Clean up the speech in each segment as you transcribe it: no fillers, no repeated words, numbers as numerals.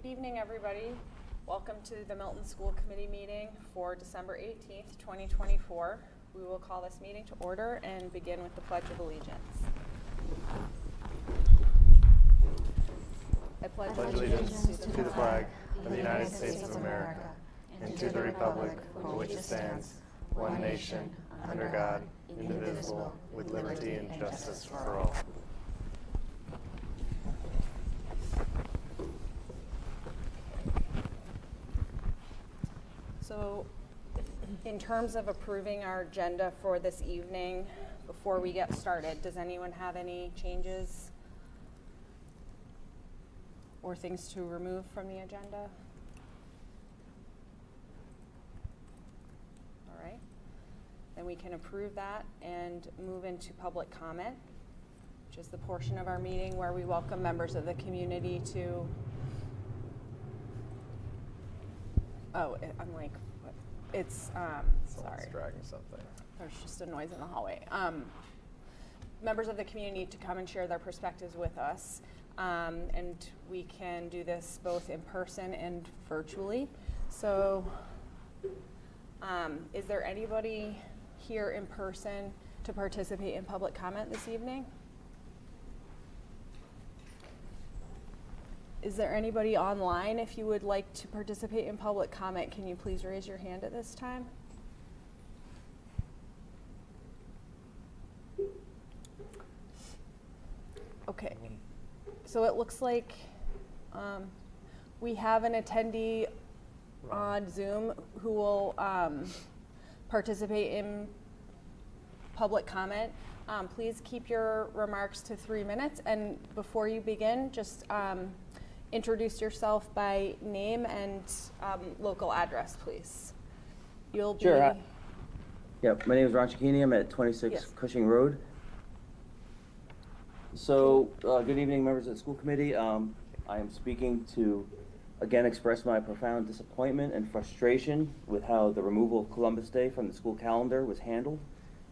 Good evening, everybody. Welcome to the Milton School Committee meeting for December 18th, 2024. We will call this meeting to order and begin with the Pledge of Allegiance. I pledge allegiance to the flag of the United States of America and to the republic for which it stands, one nation, under God, indivisible, with liberty and justice for all. So, in terms of approving our agenda for this evening, before we get started, does anyone have any changes or things to remove from the agenda? All right. Then we can approve that and move into public comment, which is the portion of our meeting where we welcome members of the community to... Oh, I'm like, it's, sorry. Dragging something. There's just a noise in the hallway. Members of the community to come and share their perspectives with us. And we can do this both in person and virtually. So, is there anybody here in person to participate in public comment this evening? Is there anybody online? If you would like to participate in public comment, can you please raise your hand at this time? Okay, so it looks like we have an attendee on Zoom who will participate in public comment. Please keep your remarks to 3 minutes, and before you begin, just introduce yourself by name and local address, please. You'll be... Sure. Yep, my name is Ron Cicchini. I'm at 26 Yes. Cushing Road. So, good evening, members of the school committee. I am speaking to, again, express my profound disappointment and frustration with how the removal of Columbus Day from the school calendar was handled,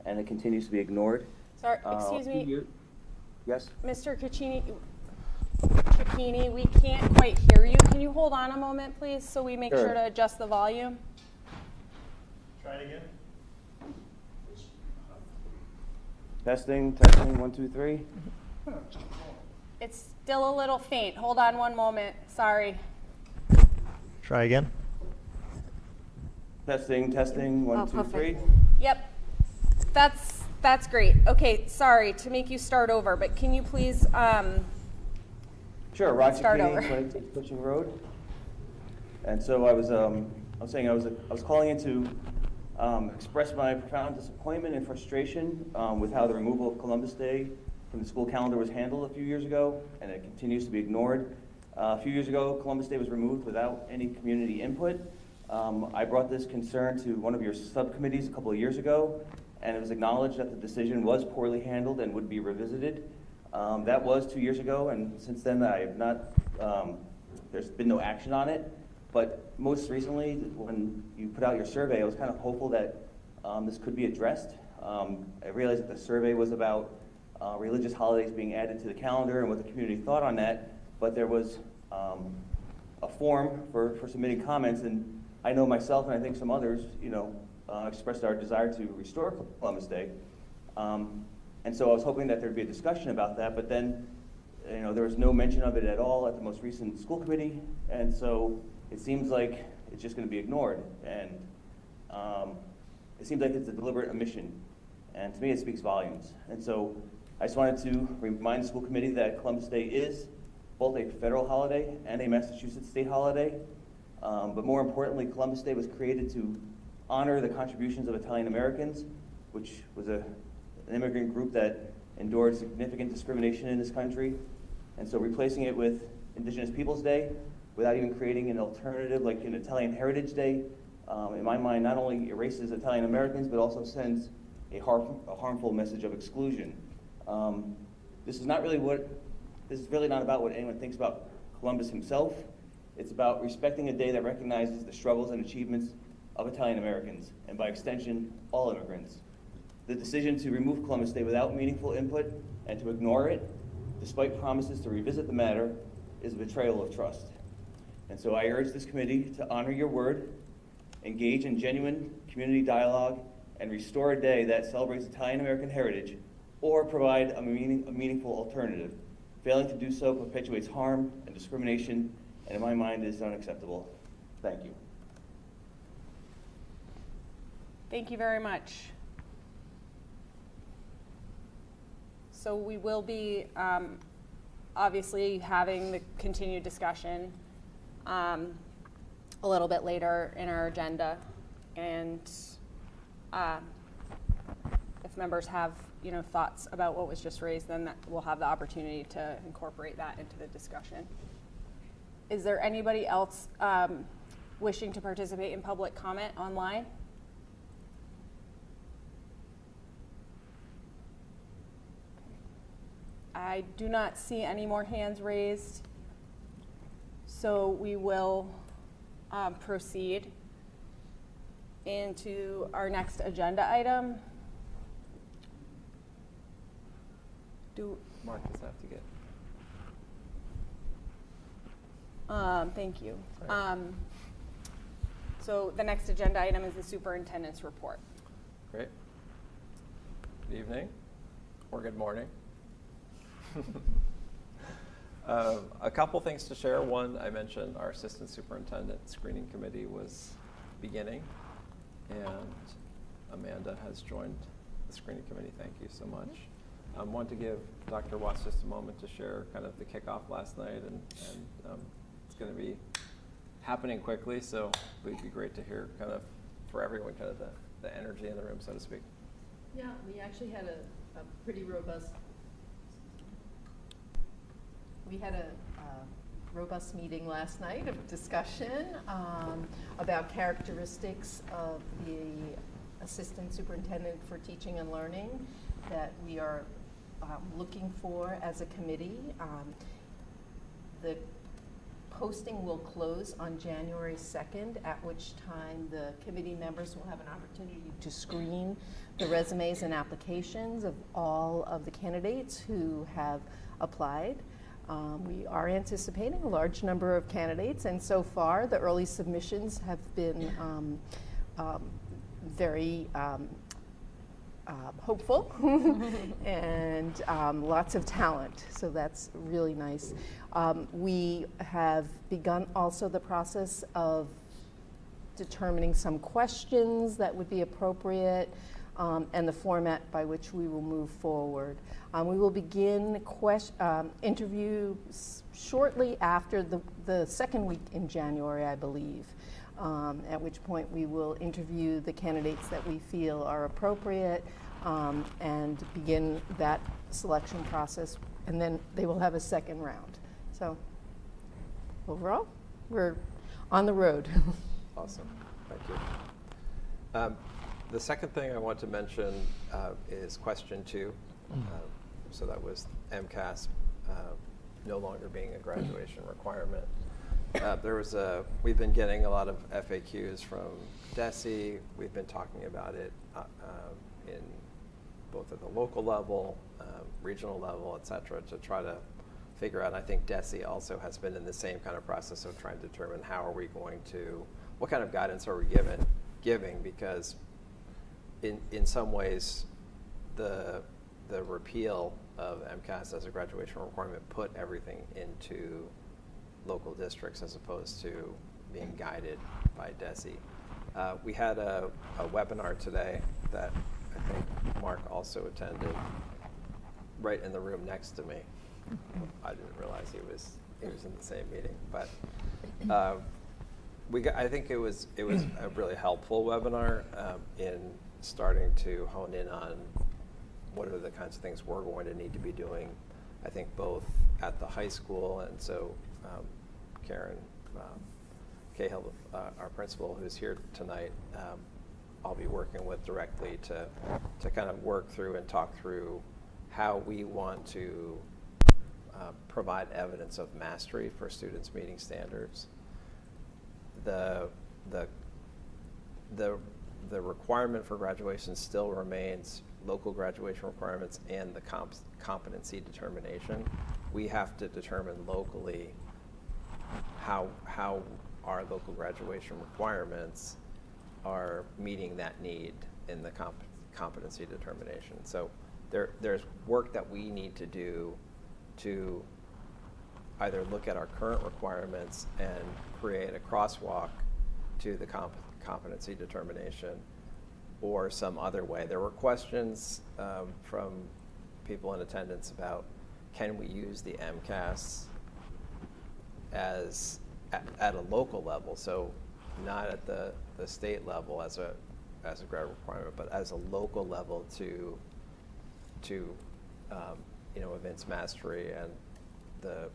and it continues to be ignored. Sorry, excuse me. Yes? Mr. Cicchini, we can't quite hear you. Can you hold on a moment, please, so we make sure to adjust the volume? Try it again. Testing, 1, 2, 3. It's still a little faint. Hold on one moment. Sorry. Try again. Testing, 1, 2, 3. Yep. That's great. Okay, sorry to make you start over, but can you please Sure, Ron start Cicchini, over. 26 Cushing Road. And so I was calling in to express my profound disappointment and frustration with how the removal of Columbus Day from the school calendar was handled a few years ago, and it continues to be ignored. A few years ago, Columbus Day was removed without any community input. I brought this concern to one of your subcommittees a couple of years ago, and it was acknowledged that the decision was poorly handled and would be revisited. That was 2 years ago, and since then I have not, there's been no action on it. But most recently, when you put out your survey, I was kind of hopeful that this could be addressed. I realized that the survey was about religious holidays being added to the calendar and what the community thought on that, but there was a form for submitting comments, and I know myself and I think some others, expressed our desire to restore Columbus Day. And so I was hoping that there'd be a discussion about that, but then, there was no mention of it at all at the most recent school committee, and so it seems like it's just going to be ignored, and it seems like it's a deliberate omission, and to me it speaks volumes. And so I just wanted to remind the school committee that Columbus Day is both a federal holiday and a Massachusetts state holiday, but more importantly, Columbus Day was created to honor the contributions of Italian Americans, which was an immigrant group that endured significant discrimination in this country. And so replacing it with Indigenous Peoples Day without even creating an alternative like an Italian Heritage Day, in my mind, not only erases Italian Americans, but also sends a harmful message of exclusion. This is really not about what anyone thinks about Columbus himself. It's about respecting a day that recognizes the struggles and achievements of Italian Americans, and by extension, all immigrants. The decision to remove Columbus Day without meaningful input and to ignore it, despite promises to revisit the matter, is a betrayal of trust. And so I urge this committee to honor your word, engage in genuine community dialogue, and restore a day that celebrates Italian American heritage, or provide a meaningful alternative. Failing to do so perpetuates harm and discrimination, and in my mind is unacceptable. Thank you. Thank you very much. So we will be obviously having the continued discussion a little bit later in our agenda, and if members have thoughts about what was just raised, then we'll have the opportunity to incorporate that into the discussion. Is there anybody else wishing to participate in public comment online? I do not see any more hands raised, so we will proceed into our next agenda item. Mark does have to get. Thank you. So the next agenda item is the superintendent's report. Great. Good evening, or good morning. A couple things to share. One, I mentioned our assistant superintendent screening committee was beginning, and Amanda has joined the screening committee. Thank you so much. I want to give Dr. Watts just a moment to share kind of the kickoff last night, and it's going to be happening quickly, so it would be great to hear kind of, for everyone, kind of the energy in the room, so to speak. Yeah, we actually had a pretty robust, robust meeting last night of discussion about characteristics of the assistant superintendent for teaching and learning that we are looking for as a committee. The posting will close on January 2nd, at which time the committee members will have an opportunity to screen the resumes and applications of all of the candidates who have applied. We are anticipating a large number of candidates, and so far the early submissions have been very hopeful and lots of talent, so that's really nice. We have begun also the process of determining some questions that would be appropriate and the format by which we will move forward. We will begin interviews shortly after the second week in January, I believe, at which point we will interview the candidates that we feel are appropriate and begin that selection process, and then they will have a second round. So overall, we're on the road. Awesome, thank you. The second thing I want to mention is question 2. So that was MCAS no longer being a graduation requirement. We've been getting a lot of FAQs from DESE. We've been talking about it in both at the local level, regional level, et cetera, to try to figure out. I think DESE also has been in the same kind of process of trying to determine what kind of guidance are we giving, because in some ways the repeal of MCAS as a graduation requirement put everything into local districts as opposed to being guided by DESE. We had a webinar today that I think Mark also attended, right in the room next to me. I didn't realize he was in the same meeting, but I think it was a really helpful webinar in starting to hone in on what are the kinds of things we're going to need to be doing, I think both at the high school, and so Karen Cahill, our principal, who's here tonight, I'll be working with directly to kind of work through and talk through how we want to provide evidence of mastery for students meeting standards. The requirement for graduation still remains local graduation requirements and the competency determination. We have to determine locally how how our local graduation requirements are meeting that need in the competency determination. So there's work that we need to do to either look at our current requirements and create a crosswalk to the competency determination, or some other way. There were questions from people in attendance about, can we use the MCAS as at a local level, so not at the state level as a grad requirement, but as a local level to evince mastery. And the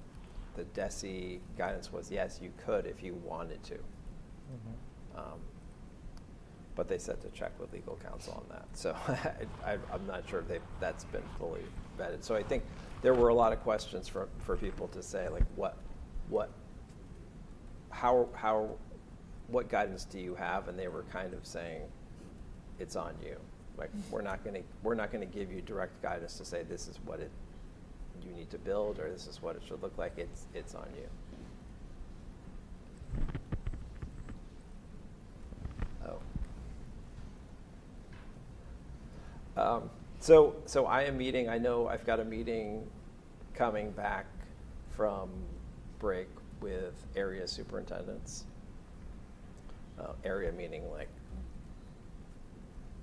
DESE guidance was, yes, you could if you wanted to. But they said to check with legal counsel on that. So I'm not sure if that's been fully vetted. So I think there were a lot of questions for people to say, like, what guidance do you have? And they were kind of saying, it's on you. Like, we're not gonna give you direct guidance to say this is what you need to build, or this is what it should look like. It's on you. So I am meeting. I know I've got a meeting coming back from break with area superintendents. Area meaning like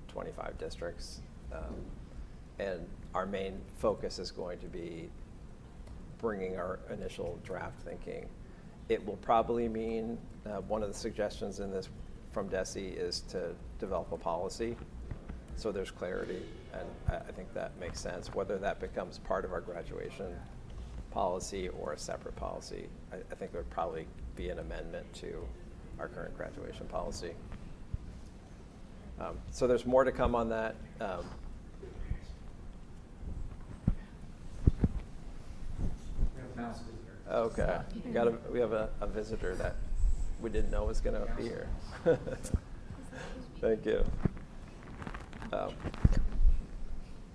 25 districts. And our main focus is going to be bringing our initial draft thinking. It will probably mean, one of the suggestions in this from DESE is to develop a policy, so there's clarity, and I think that makes sense. Whether that becomes part of our graduation policy or a separate policy, I think there would probably be an amendment to our current graduation policy. So there's more to come on that. Okay, we have a visitor that we didn't know was going to be here. Thank you.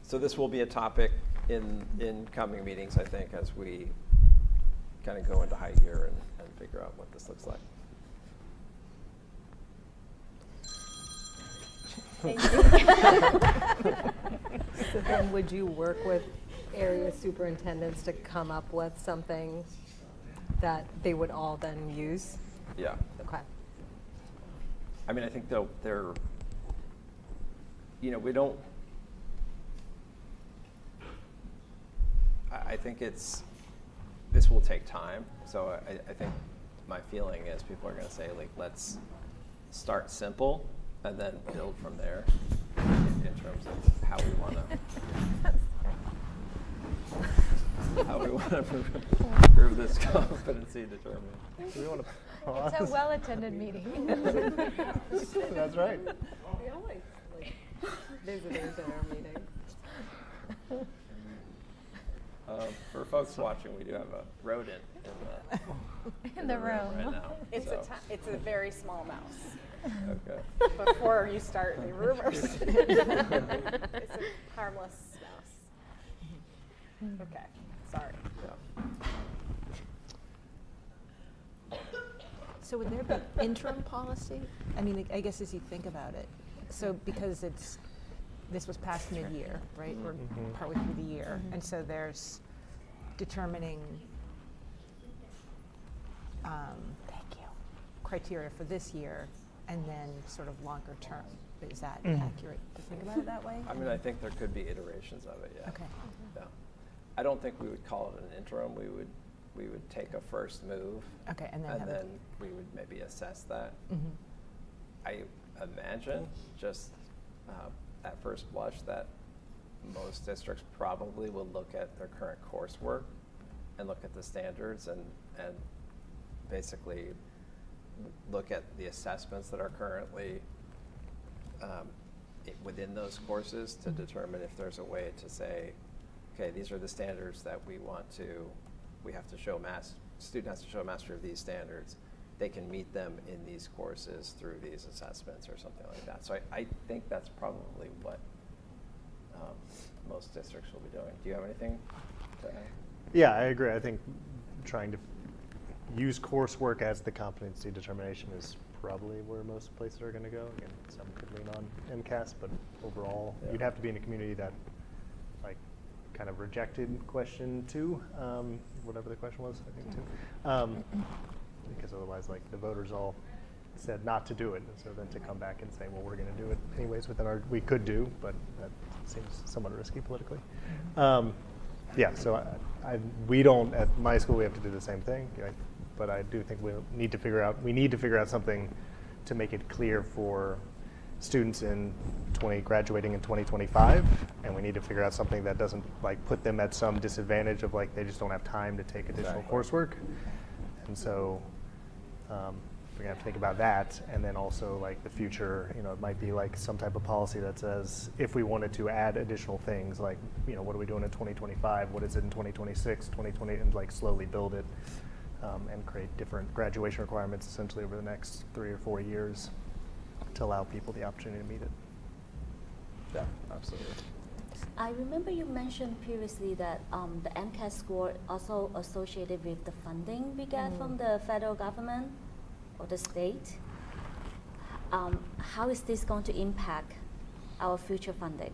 So this will be a topic in coming meetings, I think, as we kind of go into high gear and figure out what this looks like. So then would you work with area superintendents to come up with something that they would all then use? Yeah. Okay. I mean, I think they're, we don't, I think this will take time. So I think my feeling is people are going to say, like, let's start simple and then build from there in terms of how we want to prove this competency determination. Do we want to pause? It's a well-attended meeting. That's right. We always like visitors at our meetings. For folks watching, we do have a rodent In the room. right now. It's so. it's a very small mouse. Okay. Before you start the rumors. It's a harmless mouse. Okay, sorry. Yeah. So would there be interim policy? I mean, I guess as you think about it, so because this was passed mid-year, right? We're partway through the year, and so there's determining criteria for this year, and then sort of longer term. Is that accurate to think about it that way? I mean, I think there could be iterations of it, yeah. Okay. Yeah. I don't think we would call it an interim. We would take a first move. Okay, and then we would maybe assess that. Mm-hmm. I imagine just at first blush that most districts probably will look at their current coursework and look at the standards and basically look at the assessments that are currently within those courses to determine if there's a way to say, okay, these are the standards that we have to show student has to show mastery of these standards. They can meet them in these courses through these assessments or something like that. So I think that's probably what most districts will be doing. Do you have anything to add? Yeah, I agree. I think trying to use coursework as the competency determination is probably where most places are going to go. Again, some could lean on MCAS, but overall, Yeah. you'd have to be in a community that like kind of rejected question 2, whatever the question was, I think 2, because otherwise, like the voters all said not to do it, and so then to come back and say, well, we're going to do it anyways within our, we could do, but that seems somewhat risky politically. Yeah, so we don't, at my school, we have to do the same thing, right? But I do think we need to figure out something to make it clear for students graduating in 2025, and we need to figure out something that doesn't like put them at some disadvantage of like they just don't have time to take additional coursework. And so we're gonna have to think about that, and then also like the future, it might be like some type of policy that says if we wanted to add additional things, like, what are we doing in 2025, what is it in 2026, 2020, and like slowly build it and create different graduation requirements essentially over the next 3 or 4 years to allow people the opportunity to meet it. Yeah, absolutely. I remember you mentioned previously that the MCAS score also associated with the funding we get from the federal government or the state. How is this going to impact our future funding?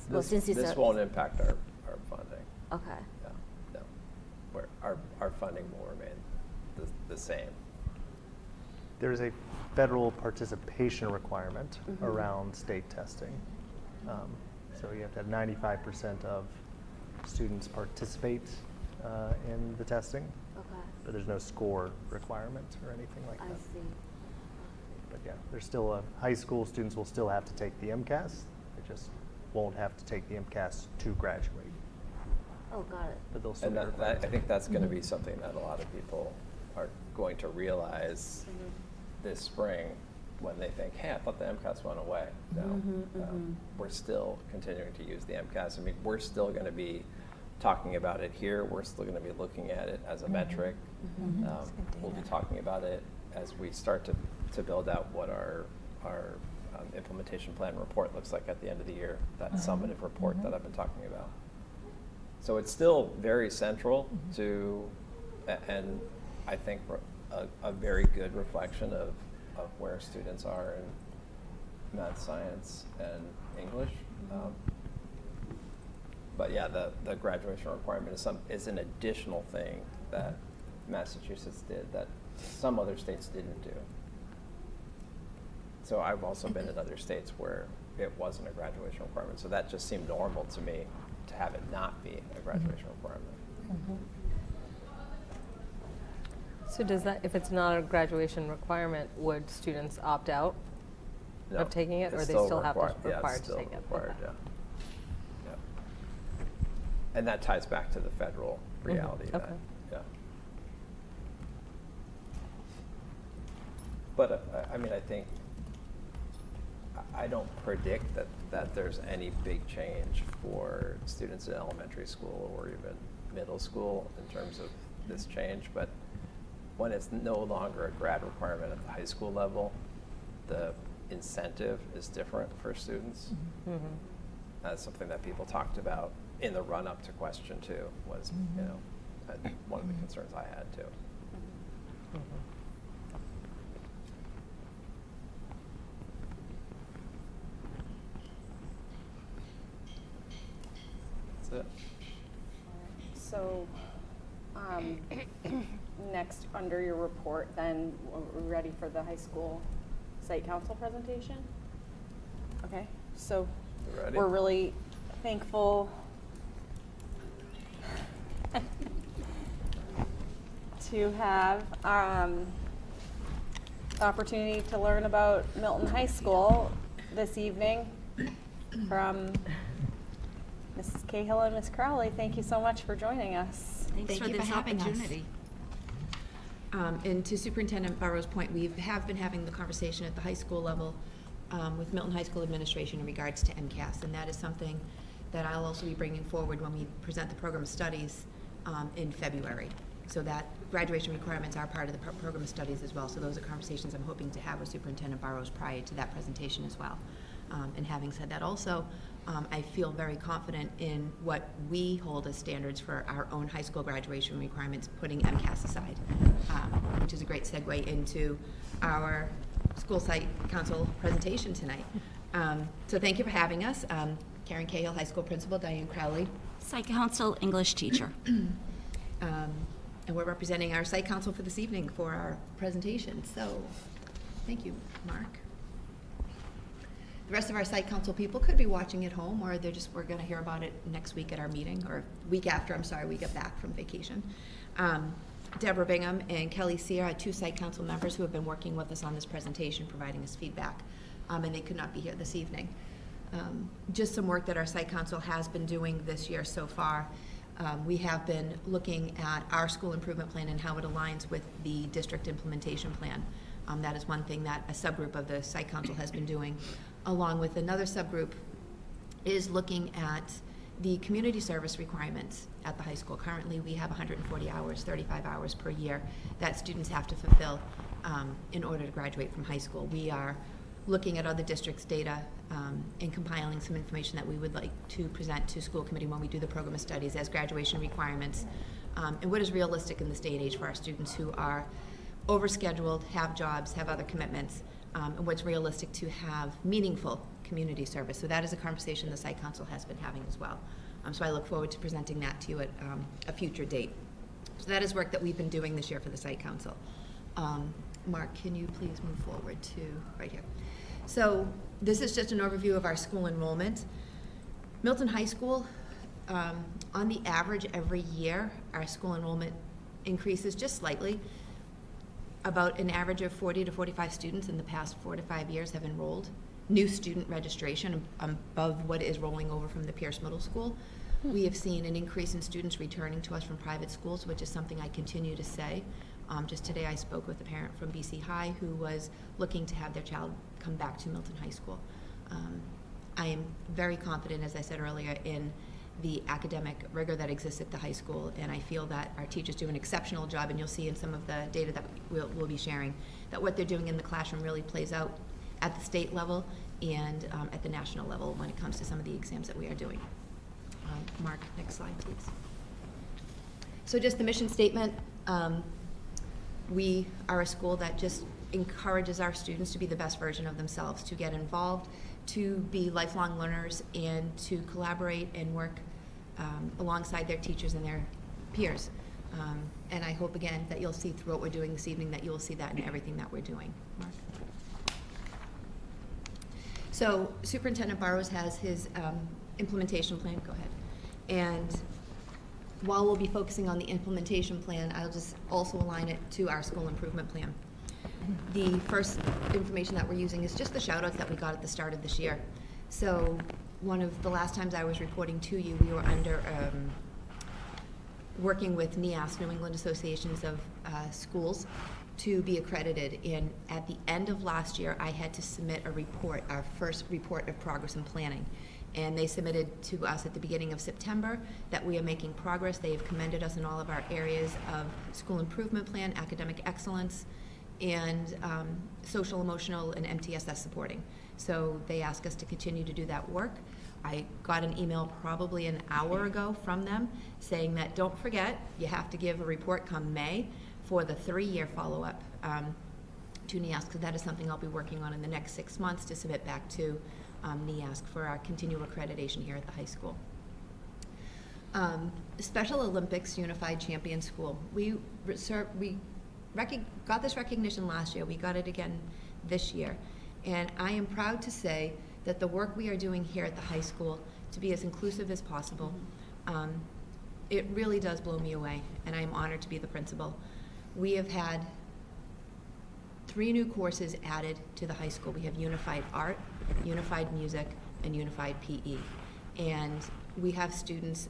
This won't impact our funding. Okay. No. Our funding will remain the same. There's a federal participation requirement around state testing. So you have to have 95% of students participate in the testing, Okay. but there's no score requirement or anything like I that. see. But yeah, there's still high school students will still have to take the MCAS. They just won't have to take the MCAS to graduate. Oh, got it. But they'll still And be required I think that's going to be something that a lot of people are going to realize this spring when they think, hey, I thought the MCAS went away. No, we're still continuing to use the MCAS. I mean, we're still going to be talking about it here. We're still going to be looking at it as a metric. We'll be talking about it as we start to build out what our implementation plan report looks like at the end of the year, that summative report that I've been talking about. So it's still very central to, and I think a very good reflection of where students are in math, science, and English. But yeah, the graduation requirement is an additional thing that Massachusetts did that some other states didn't do. So I've also been in other states where it wasn't a graduation requirement. So that just seemed normal to me to have it not be a graduation requirement. So does that, if it's not a graduation requirement, would students opt out No, of taking it, or it's they still have to yeah, required it's to take it? required, Okay. yeah. And that ties back to the federal reality. Okay. Yeah. But I mean, I think I don't predict that there's any big change for students in elementary school or even middle school in terms of this change. But when it's no longer a grad requirement at the high school level, the incentive is different for students. That's something that people talked about in the run-up to question 2 was, one of the concerns I had too. That's it. So, next, under your report, then, we're ready for the high school site council presentation? Okay, so You ready? we're really thankful to have the opportunity to learn about Milton High School this evening from Mrs. Cahill and Ms. Crowley. Thank you so much for joining us. Thanks for this opportunity. And to Superintendent Burrow's point, we have been having the conversation at the high school level with Milton High School administration in regards to MCAS, and that is something that I'll also be bringing forward when we present the program of studies in February. So that graduation requirements are part of the program of studies as well. So those are conversations I'm hoping to have with Superintendent Burrows prior to that presentation as well. And having said that also, I feel very confident in what we hold as standards for our own high school graduation requirements, putting MCAS aside, which is a great segue into our school site council presentation tonight. So thank you for having us. Karen Cahill, high school principal, Diane Crowley. Site council English teacher. And we're representing our site council for this evening for our presentation. So thank you, Mark. The rest of our site council people could be watching at home, or we're going to hear about it next week at our meeting, or week after, I'm sorry, we get back from vacation. Deborah Bingham and Kelly Sear are 2 site council members who have been working with us on this presentation, providing us feedback, and they could not be here this evening. Just some work that our site council has been doing this year so far. We have been looking at our school improvement plan and how it aligns with the district implementation plan. That is one thing that a subgroup of the site council has been doing, along with another subgroup is looking at the community service requirements at the high school. Currently, we have 140 hours, 35 hours per year that students have to fulfill in order to graduate from high school. We are looking at other districts' data and compiling some information that we would like to present to school committee when we do the program of studies as graduation requirements, and what is realistic in this day and age for our students who are overscheduled, have jobs, have other commitments, and what's realistic to have meaningful community service. So that is a conversation the site council has been having as well. So I look forward to presenting that to you at a future date. So that is work that we've been doing this year for the site council. Mark, can you please move forward to right here? So this is just an overview of our school enrollment. Milton High School, on the average every year, our school enrollment increases just slightly. About an average of 40 to 45 students in the past 4 to 5 years have enrolled. New student registration above what is rolling over from the Pierce Middle School. We have seen an increase in students returning to us from private schools, which is something I continue to say. Just today I spoke with a parent from BC High who was looking to have their child come back to Milton High School. I am very confident, as I said earlier, in the academic rigor that exists at the high school, and I feel that our teachers do an exceptional job, and you'll see in some of the data that we'll be sharing that what they're doing in the classroom really plays out at the state level and at the national level when it comes to some of the exams that we are doing. Mark, next slide, please. So just the mission statement. We are a school that just encourages our students to be the best version of themselves, to get involved, to be lifelong learners, and to collaborate and work alongside their teachers and their peers. And I hope, again, that you'll see through what we're doing this evening that you'll see that in everything that we're doing. Mark? So Superintendent Burrows has his implementation plan. Go ahead. And while we'll be focusing on the implementation plan, I'll just also align it to our school improvement plan. The first information that we're using is just the shout-outs that we got at the start of this year. So one of the last times I was reporting to you, we were under working with NEAS, New England Associations of Schools, to be accredited. And at the end of last year, I had to submit a report, our first report of progress and planning. And they submitted to us at the beginning of September that we are making progress. They have commended us in all of our areas of school improvement plan, academic excellence, and social, emotional, and MTSS supporting. So they ask us to continue to do that work. I got an email probably an hour ago from them saying that don't forget, you have to give a report come May for the 3-year follow-up to NEASC, because that is something I'll be working on in the next 6 months to submit back to NEASC for our continual accreditation here at the high school. Special Olympics Unified Champion School. We got this recognition last year. We got it again this year. And I am proud to say that the work we are doing here at the high school to be as inclusive as possible, it really does blow me away, and I am honored to be the principal. We have had 3 new courses added to the high school. We have unified art, unified music, and unified PE. And we have students,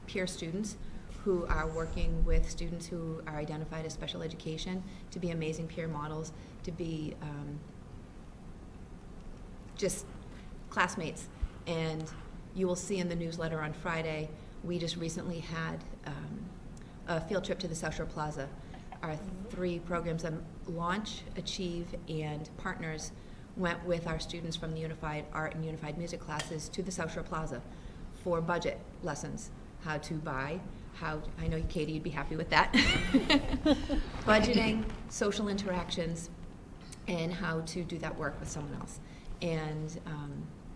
peer students, who are working with students who are identified as special education to be amazing peer models, to be just classmates. And you will see in the newsletter on Friday, we just recently had a field trip to the South Shore Plaza. Our 3 programs, Launch, Achieve, and Partners, went with our students from the Unified Art and Unified Music classes to the South Shore Plaza for budget lessons, how to buy, I know Katie, you'd be happy with that. Budgeting, social interactions, and how to do that work with someone else. And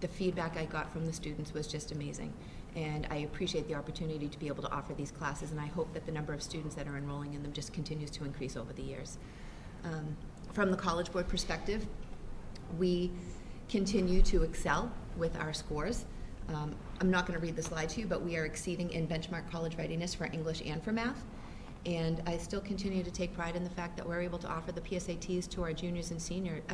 the feedback I got from the students was just amazing. And I appreciate the opportunity to be able to offer these classes, and I hope that the number of students that are enrolling in them just continues to increase over the years. From the College Board perspective, we continue to excel with our scores. I'm not going to read the slide to you, but we are exceeding in benchmark college readiness for English and for math. And I still continue to take pride in the fact that we're able to offer the PSATs to our juniors and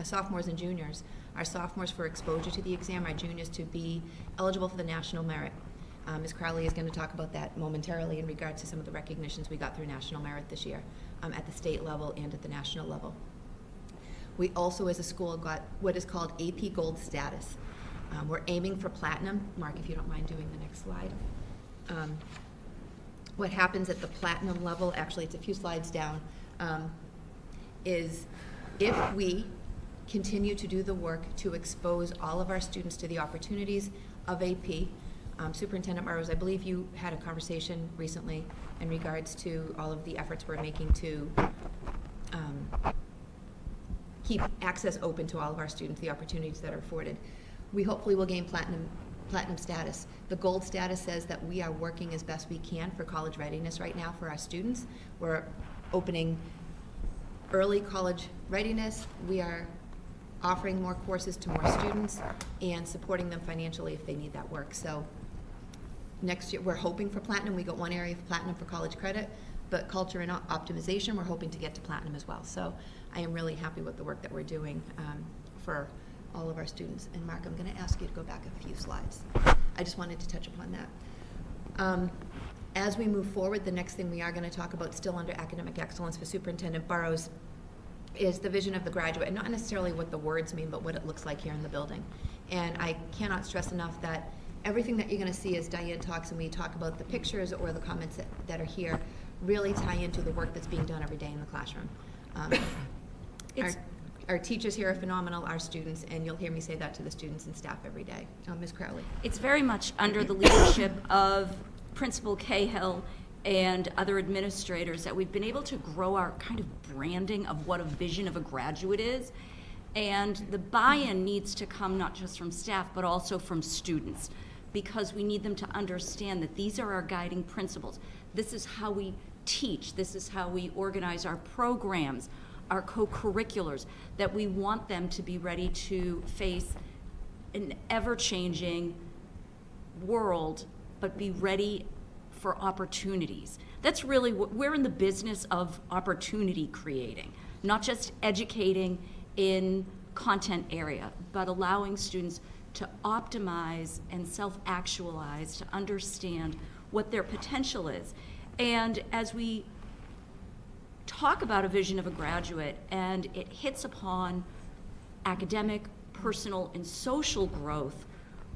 sophomores and juniors. Our sophomores for exposure to the exam, our juniors to be eligible for the national merit. Ms. Crowley is going to talk about that momentarily in regards to some of the recognitions we got through national merit this year at the state level and at the national level. We also, as a school, got what is called AP Gold status. We're aiming for platinum. Mark, if you don't mind doing the next slide. What happens at the platinum level, actually it's a few slides down, is if we continue to do the work to expose all of our students to the opportunities of AP, Superintendent Burrows, I believe you had a conversation recently in regards to all of the efforts we're making to keep access open to all of our students, the opportunities that are afforded. We hopefully will gain platinum status. The gold status says that we are working as best we can for college readiness right now for our students. We're opening early college readiness. We are offering more courses to more students and supporting them financially if they need that work. So next year, we're hoping for platinum. We got one area of platinum for college credit, but culture and optimization, we're hoping to get to platinum as well. So I am really happy with the work that we're doing for all of our students. And Mark, I'm going to ask you to go back a few slides. I just wanted to touch upon that. As we move forward, the next thing we are going to talk about, still under academic excellence for Superintendent Burrows, is the vision of the graduate, and not necessarily what the words mean, but what it looks like here in the building. And I cannot stress enough that everything that you're going to see as Diane talks and we talk about the pictures or the comments that are here really tie into the work that's being done every day in the classroom. Our teachers here are phenomenal, our students, and you'll hear me say that to the students and staff every day. Ms. Crowley. It's very much under the leadership of Principal Cahill and other administrators that we've been able to grow our kind of branding of what a vision of a graduate is. And the buy-in needs to come not just from staff, but also from students, because we need them to understand that these are our guiding principles. This is how we teach. This is how we organize our programs, our co-curriculars, that we want them to be ready to face an ever-changing world, but be ready for opportunities. That's really what we're in the business of, opportunity creating, not just educating in content area, but allowing students to optimize and self-actualize, to understand what their potential is. And as we talk about a vision of a graduate and it hits upon academic, personal, and social growth,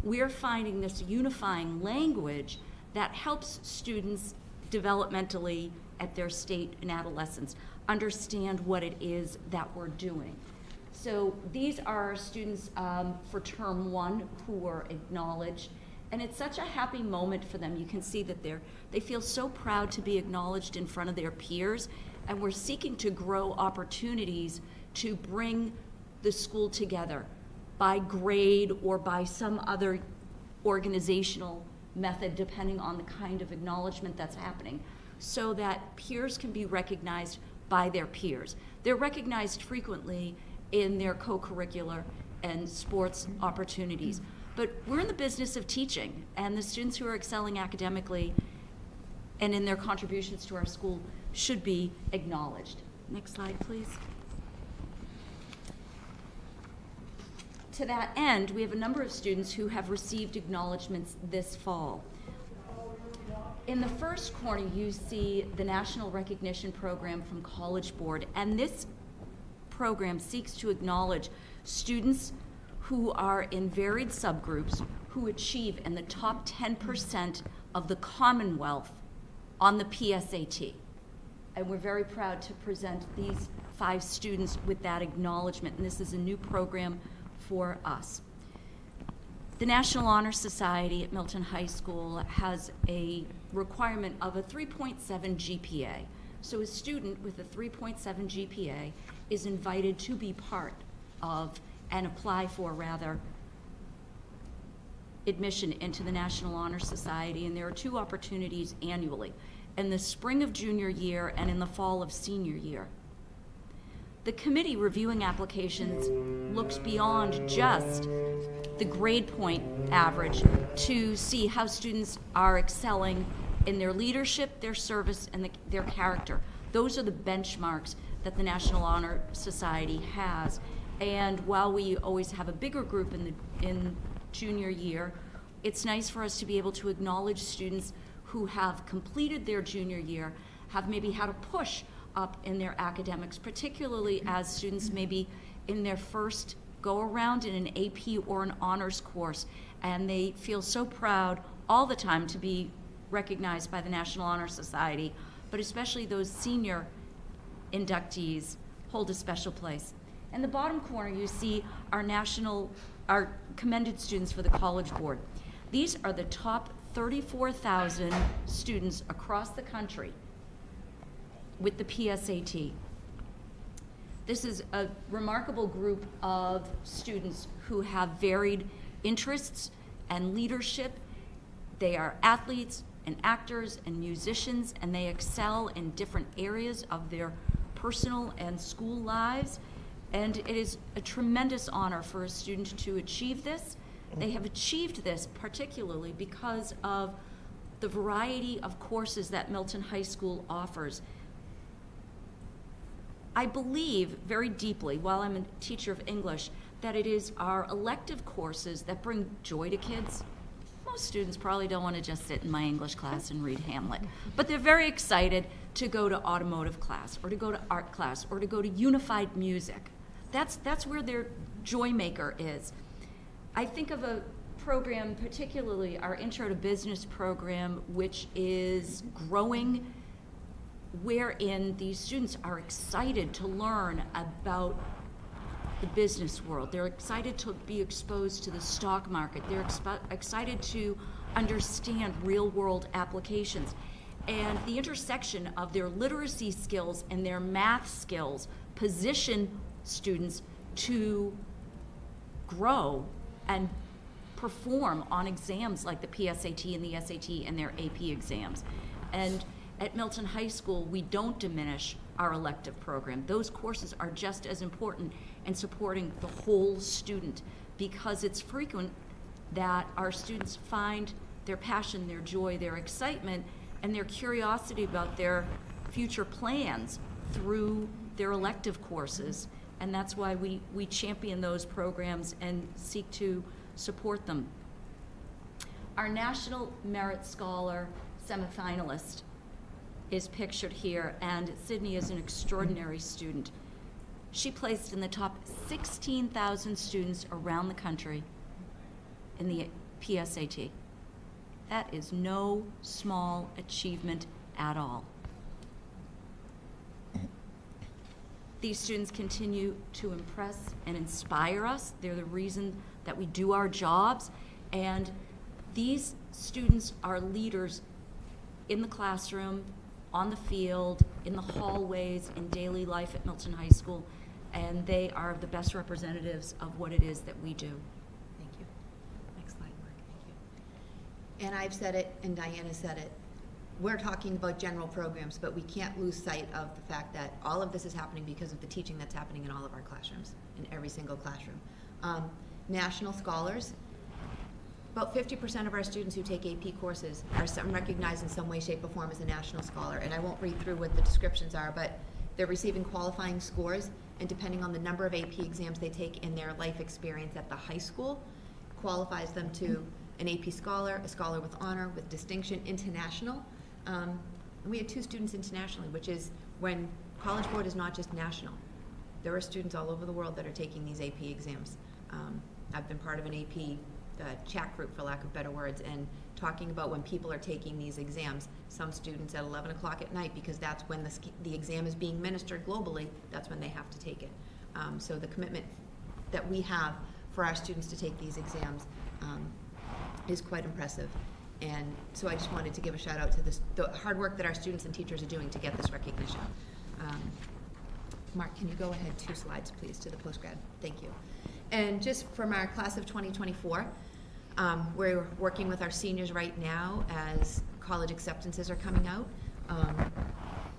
we're finding this unifying language that helps students developmentally at their state and adolescence understand what it is that we're doing. So these are our students for term 1 who were acknowledged, and it's such a happy moment for them. You can see that they feel so proud to be acknowledged in front of their peers, and we're seeking to grow opportunities to bring the school together by grade or by some other organizational method, depending on the kind of acknowledgement that's happening, so that peers can be recognized by their peers. They're recognized frequently in their co-curricular and sports opportunities. But we're in the business of teaching, and the students who are excelling academically and in their contributions to our school should be acknowledged. Next slide, please. To that end, we have a number of students who have received acknowledgments this fall. In the first corner, you see the National Recognition Program from College Board, and this program seeks to acknowledge students who are in varied subgroups who achieve in the top 10% of the Commonwealth on the PSAT. And we're very proud to present these 5 students with that acknowledgement. And this is a new program for us. The National Honor Society at Milton High School has a requirement of a 3.7 GPA. So a student with a 3.7 GPA is invited to be part of, and apply for rather, admission into the National Honor Society, and there are 2 opportunities annually, in the spring of junior year and in the fall of senior year. The committee reviewing applications looks beyond just the grade point average to see how students are excelling in their leadership, their service, and their character. Those are the benchmarks that the National Honor Society has. And while we always have a bigger group in junior year, it's nice for us to be able to acknowledge students who have completed their junior year, have maybe had a push up in their academics, particularly as students maybe in their first go around in an AP or an honors course, and they feel so proud all the time to be recognized by the National Honor Society, but especially those senior inductees hold a special place. In the bottom corner, you see our commended students for the College Board. These are the top 34,000 students across the country with the PSAT. This is a remarkable group of students who have varied interests and leadership. They are athletes and actors and musicians, and they excel in different areas of their personal and school lives. And it is a tremendous honor for a student to achieve this. They have achieved this particularly because of the variety of courses that Milton High School offers. I believe very deeply, while I'm a teacher of English, that it is our elective courses that bring joy to kids. Most students probably don't want to just sit in my English class and read Hamlet, but they're very excited to go to automotive class, or to go to art class, or to go to unified music. That's where their joy maker is. I think of a program, particularly our Intro to Business program, which is growing, wherein these students are excited to learn about the business world. They're excited to be exposed to the stock market. They're excited to understand real-world applications. And the intersection of their literacy skills and their math skills position students to grow and perform on exams like the PSAT and the SAT and their AP exams. And at Milton High School, we don't diminish our elective program. Those courses are just as important in supporting the whole student, because it's frequent that our students find their passion, their joy, their excitement, and their curiosity about their future plans through their elective courses. And that's why we champion those programs and seek to support them. Our National Merit Scholar semifinalist is pictured here, and Sydney is an extraordinary student. She placed in the top 16,000 students around the country in the PSAT. That is no small achievement at all. These students continue to impress and inspire us. They're the reason that we do our jobs. And these students are leaders in the classroom, on the field, in the hallways, in daily life at Milton High School. And they are the best representatives of what it is that we do. Thank you. Next slide, Mark. Thank you. And I've said it, and Diana said it. We're talking about general programs, but we can't lose sight of the fact that all of this is happening because of the teaching that's happening in all of our classrooms, in every single classroom. National scholars, about 50% of our students who take AP courses are recognized in some way, shape, or form as a national scholar. And I won't read through what the descriptions are, but they're receiving qualifying scores, and depending on the number of AP exams they take in their life experience at the high school, qualifies them to an AP scholar, a scholar with honor, with distinction, international. And we had 2 students internationally, which is when College Board is not just national. There are students all over the world that are taking these AP exams. I've been part of an AP chat group, for lack of better words, and talking about when people are taking these exams. Some students at 11 o'clock at night, because that's when the exam is being administered globally, that's when they have to take it. So the commitment that we have for our students to take these exams is quite impressive. And so I just wanted to give a shout out to the hard work that our students and teachers are doing to get this recognition. Mark, can you go ahead 2 slides, please, to the postgrad? Thank you. And just from our class of 2024, we're working with our seniors right now as college acceptances are coming out.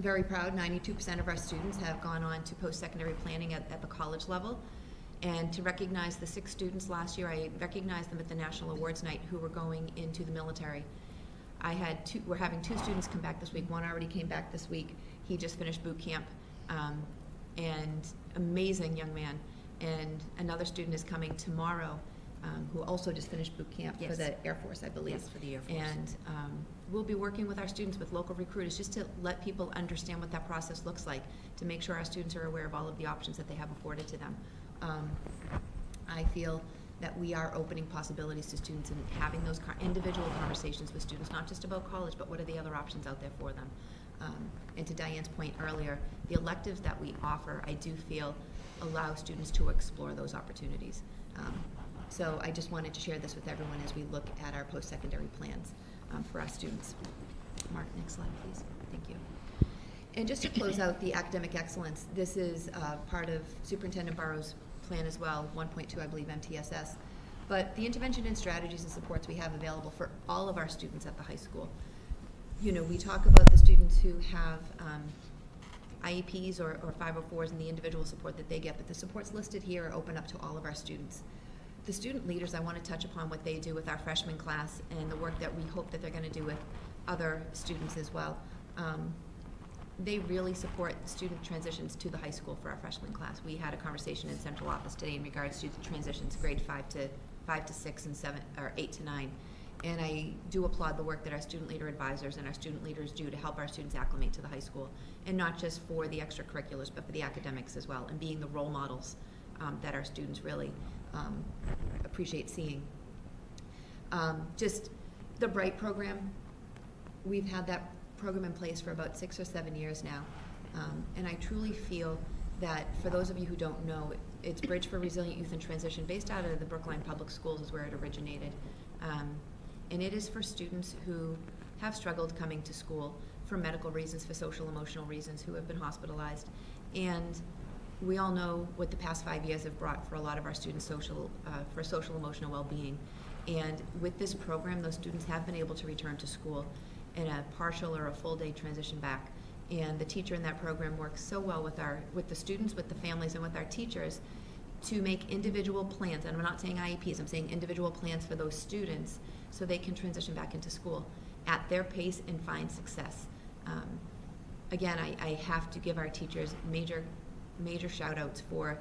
Very proud, 92% of our students have gone on to post-secondary planning at the college level. And to recognize the 6 students last year, I recognized them at the National Awards Night who were going into the military. We're having 2 students come back this week. One already came back this week. He just finished boot camp, and amazing young man. And another student is coming tomorrow, who also just finished boot camp for the Air Force, I believe. Yes, for the Air Force. And we'll be working with our students, with local recruiters, just to let people understand what that process looks like, to make sure our students are aware of all of the options that they have afforded to them. I feel that we are opening possibilities to students and having those individual conversations with students, not just about college, but what are the other options out there for them. And to Diane's point earlier, the electives that we offer, I do feel, allow students to explore those opportunities. So I just wanted to share this with everyone as we look at our post-secondary plans for our students. Mark, next slide, please. Thank you. And just to close out the academic excellence, this is part of Superintendent Barrow's plan as well, 1.2, I believe, MTSS. But the intervention and strategies and supports we have available for all of our students at the high school. You know, we talk about the students who have IEPs or 504s and the individual support that they get, but the supports listed here are open up to all of our students. The student leaders, I want to touch upon what they do with our freshman class and the work that we hope that they're going to do with other students as well. They really support student transitions to the high school for our freshman class. We had a conversation in central office today in regards to the transitions, grade 5 to 6 and 7 or 8 to 9. And I do applaud the work that our student leader advisors and our student leaders do to help our students acclimate to the high school, and not just for the extracurriculars, but for the academics as well, and being the role models that our students really appreciate seeing. Just the Bright program, we've had that program in place for about 6 or 7 years now, and I truly feel that for those of you who don't know, it's Bridge for Resilient Youth in Transition, based out of the Brookline Public Schools is where it originated. And it is for students who have struggled coming to school for medical reasons, for social emotional reasons, who have been hospitalized. And we all know what the past 5 years have brought for a lot of our students for social emotional well-being. And with this program, those students have been able to return to school in a partial or a full day transition back. And the teacher in that program works so well with the students, with the families, and with our teachers to make individual plans. And I'm not saying IEPs, I'm saying individual plans for those students so they can transition back into school at their pace and find success. Again, I have to give our teachers major shout outs for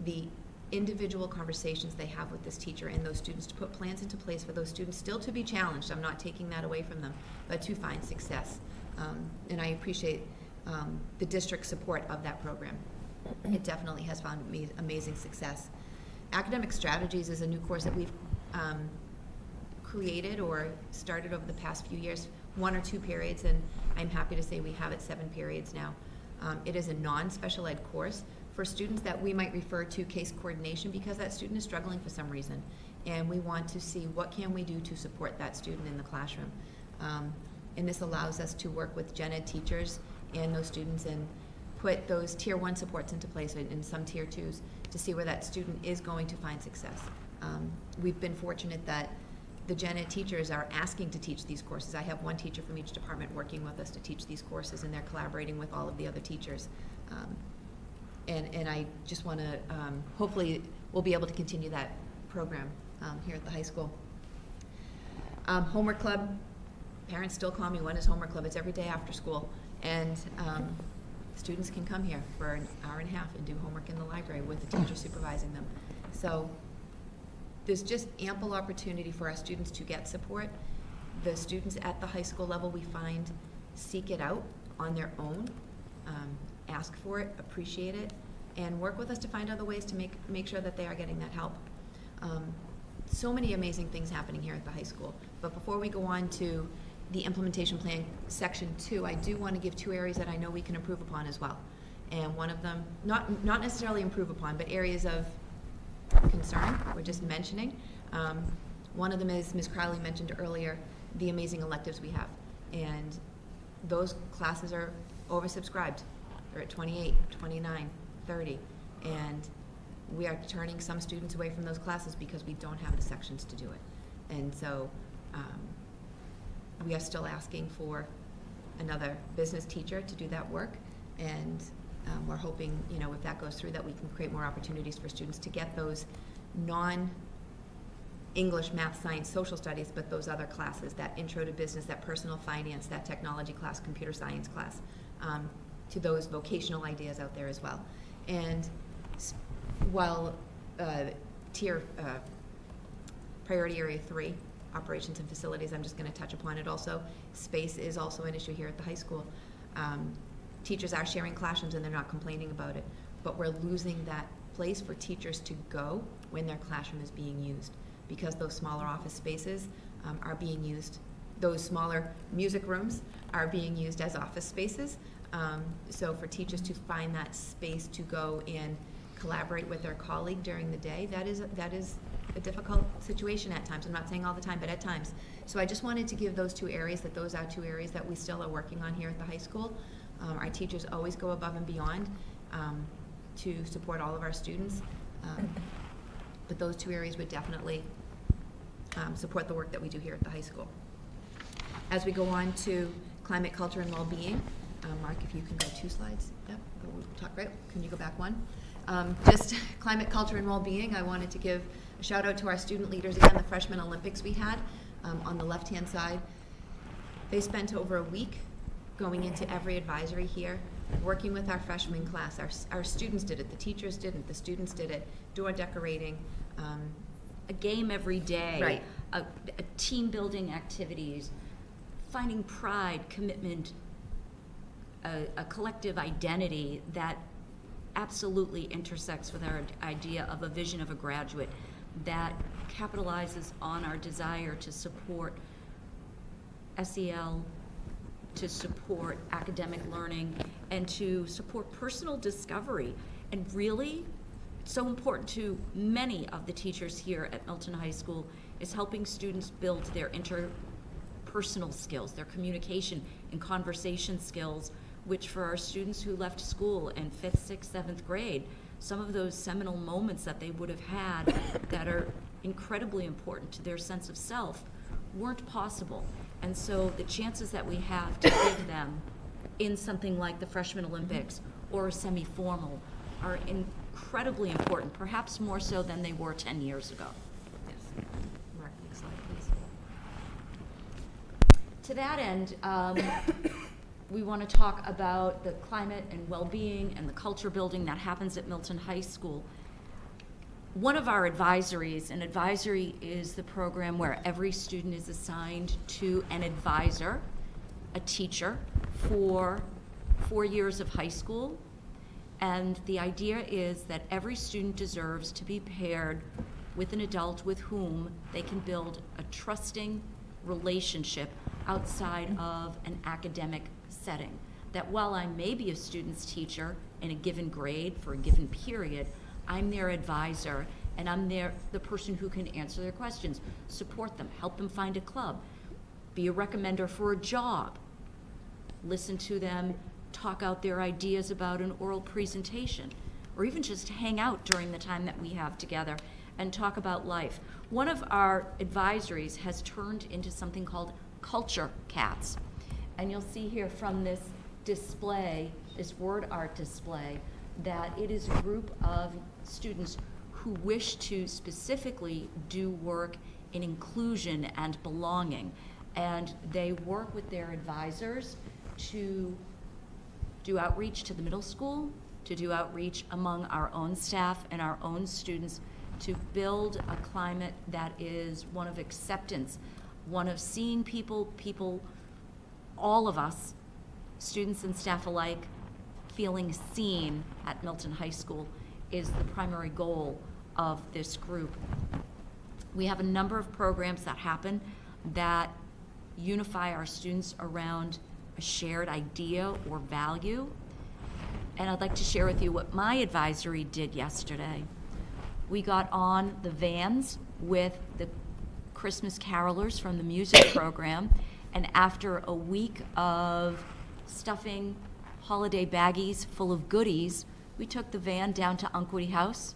the individual conversations they have with this teacher and those students to put plans into place for those students still to be challenged. I'm not taking that away from them, but to find success. And I appreciate the district's support of that program. It definitely has found amazing success. Academic Strategies is a new course that we've created or started over the past few years, 1 or 2 periods, and I'm happy to say we have it 7 periods now. It is a non-special ed course for students that we might refer to case coordination because that student is struggling for some reason, and we want to see what can we do to support that student in the classroom. And this allows us to work with gen ed teachers and those students and put those tier 1 supports into place and some tier 2s to see where that student is going to find success. We've been fortunate that the gen ed teachers are asking to teach these courses. I have one teacher from each department working with us to teach these courses, and they're collaborating with all of the other teachers. And I just want to, hopefully we'll be able to continue that program here at the high school. Homework club, parents still call me, when is homework club? It's every day after school. And students can come here for an hour and a half and do homework in the library with the teacher supervising them. So there's just ample opportunity for our students to get support. The students at the high school level, we find, seek it out on their own, ask for it, appreciate it, and work with us to find other ways to make sure that they are getting that help. So many amazing things happening here at the high school. But before we go on to the implementation plan section 2, I do want to give 2 areas that I know we can improve upon as well. And one of them, not necessarily improve upon, but areas of concern, we're just mentioning. One of them is, Ms. Crowley mentioned earlier, the amazing electives we have. And those classes are oversubscribed. They're at 28, 29, 30. And we are turning some students away from those classes because we don't have the sections to do it. And so we are still asking for another business teacher to do that work. And we're hoping, if that goes through, that we can create more opportunities for students to get those non-English, math, science, social studies, but those other classes, that intro to business, that personal finance, that technology class, computer science class, to those vocational ideas out there as well. And while priority area 3, operations and facilities, I'm just going to touch upon it also. Space is also an issue here at the high school. Teachers are sharing classrooms and they're not complaining about it, but we're losing that place for teachers to go when their classroom is being used, because those smaller office spaces are being used. Those smaller music rooms are being used as office spaces. So for teachers to find that space to go and collaborate with their colleague during the day, that is a difficult situation at times. I'm not saying all the time, but at times. So I just wanted to give those two areas, that those are two areas that we still are working on here at the high school. Our teachers always go above and beyond to support all of our students. But those two areas would definitely support the work that we do here at the high school. As we go on to climate, culture, and well-being, Mark, if you can go 2 slides. Yep, we'll talk, right? Can you go back 1? Just climate, culture, and well-being, I wanted to give a shout out to our student leaders again, the freshman Olympics we had on the left-hand side. They spent over a week going into every advisory here, working with our freshman class. Our students did it, the teachers didn't, the students did it, door decorating. A game every day, Right. a team building activities, finding pride, commitment, a collective identity that absolutely intersects with our idea of a vision of a graduate, that capitalizes on our desire to support SEL, to support academic learning, and to support personal discovery. And really, so important to many of the teachers here at Milton High School is helping students build their interpersonal skills, their communication and conversation skills, which for our students who left school in 5th, 6th, 7th grade, some of those seminal moments that they would have had that are incredibly important to their sense of self weren't possible. And so the chances that we have to give them in something like the Freshman Olympics or a semi-formal are incredibly important, perhaps more so than they were 10 years ago. Yes. Mark, next slide, please. To that end, we want to talk about the climate and well-being and the culture building that happens at Milton High School. One of our advisories, an advisory is the program where every student is assigned to an advisor, a teacher, for 4 years of high school. And the idea is that every student deserves to be paired with an adult with whom they can build a trusting relationship outside of an academic setting. That while I may be a student's teacher in a given grade for a given period, I'm their advisor, and I'm the person who can answer their questions, support them, help them find a club, be a recommender for a job, listen to them, talk out their ideas about an oral presentation, or even just hang out during the time that we have together and talk about life. One of our advisories has turned into something called Culture Cats. And you'll see here from this display, this word art display, that it is a group of students who wish to specifically do work in inclusion and belonging. And they work with their advisors to do outreach to the middle school, to do outreach among our own staff and our own students, to build a climate that is one of acceptance, one of seeing people, all of us, students and staff alike, feeling seen at Milton High School is the primary goal of this group. We have a number of programs that happen that unify our students around a shared idea or value. And I'd like to share with you what my advisory did yesterday. We got on the vans with the Christmas carolers from the music program, and after a week of stuffing holiday baggies full of goodies, we took the van down to Unquity House.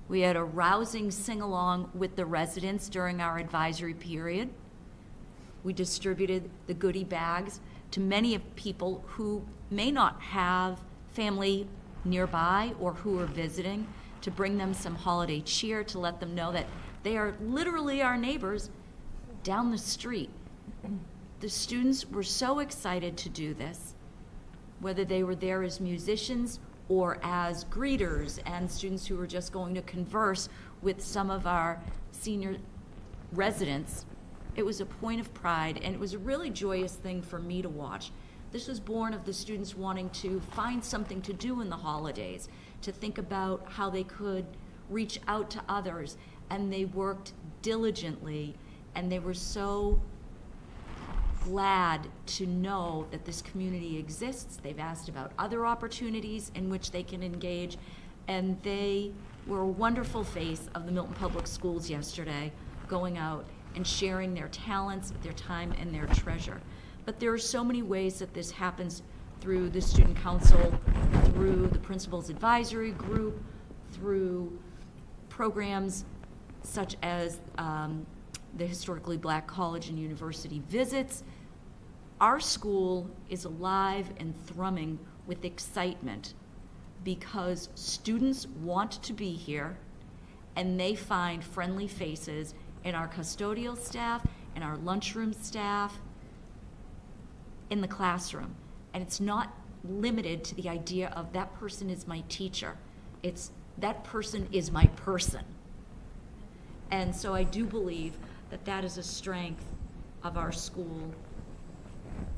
We had a rousing sing-along with the residents during our advisory period. We distributed the goodie bags to many of people who may not have family nearby or who are visiting, to bring them some holiday cheer, to let them know that they are literally our neighbors down the street. The students were so excited to do this, whether they were there as musicians or as greeters and students who were just going to converse with some of our senior residents. It was a point of pride, and it was a really joyous thing for me to watch. This was born of the students wanting to find something to do in the holidays, to think about how they could reach out to others, and they worked diligently, and they were so glad to know that this community exists. They've asked about other opportunities in which they can engage, and they were a wonderful face of the Milton Public Schools yesterday, going out and sharing their talents, their time, and their treasure. But there are so many ways that this happens through the student council, through the principal's advisory group, through programs such as the Historically Black College and University visits. Our school is alive and thrumming with excitement because students want to be here, and they find friendly faces in our custodial staff, in our lunchroom staff, in the classroom. And it's not limited to the idea of that person is my teacher. It's that person is my person. And so I do believe that that is a strength of our school,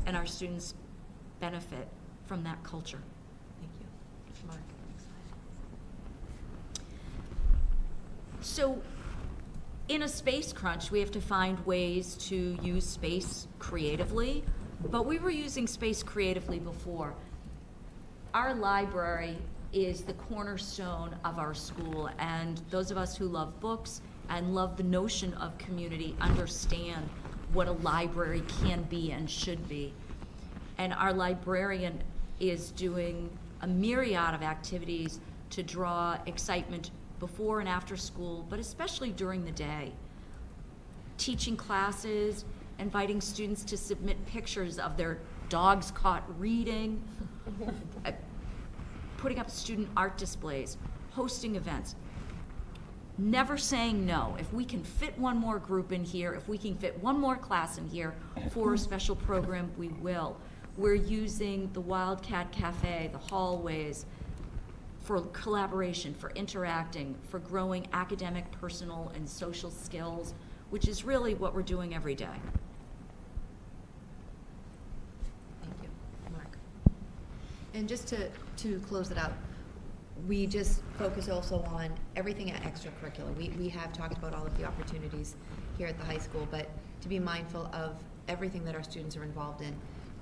and our students benefit from that culture. Thank you. Mark. So in a space crunch, we have to find ways to use space creatively, but we were using space creatively before. Our library is the cornerstone of our school, and those of us who love books and love the notion of community understand what a library can be and should be. And our librarian is doing a myriad of activities to draw excitement before and after school, but especially during the day. Teaching classes, inviting students to submit pictures of their dogs caught reading, putting up student art displays, hosting events. Never saying no. If we can fit one more group in here, if we can fit one more class in here for a special program, we will. We're using the Wildcat Cafe, the hallways, for collaboration, for interacting, for growing academic, personal, and social skills, which is really what we're doing every day. Thank you. Mark. And just to close it out, we just focus also on everything at extracurricular. We have talked about all of the opportunities here at the high school, but to be mindful of everything that our students are involved in.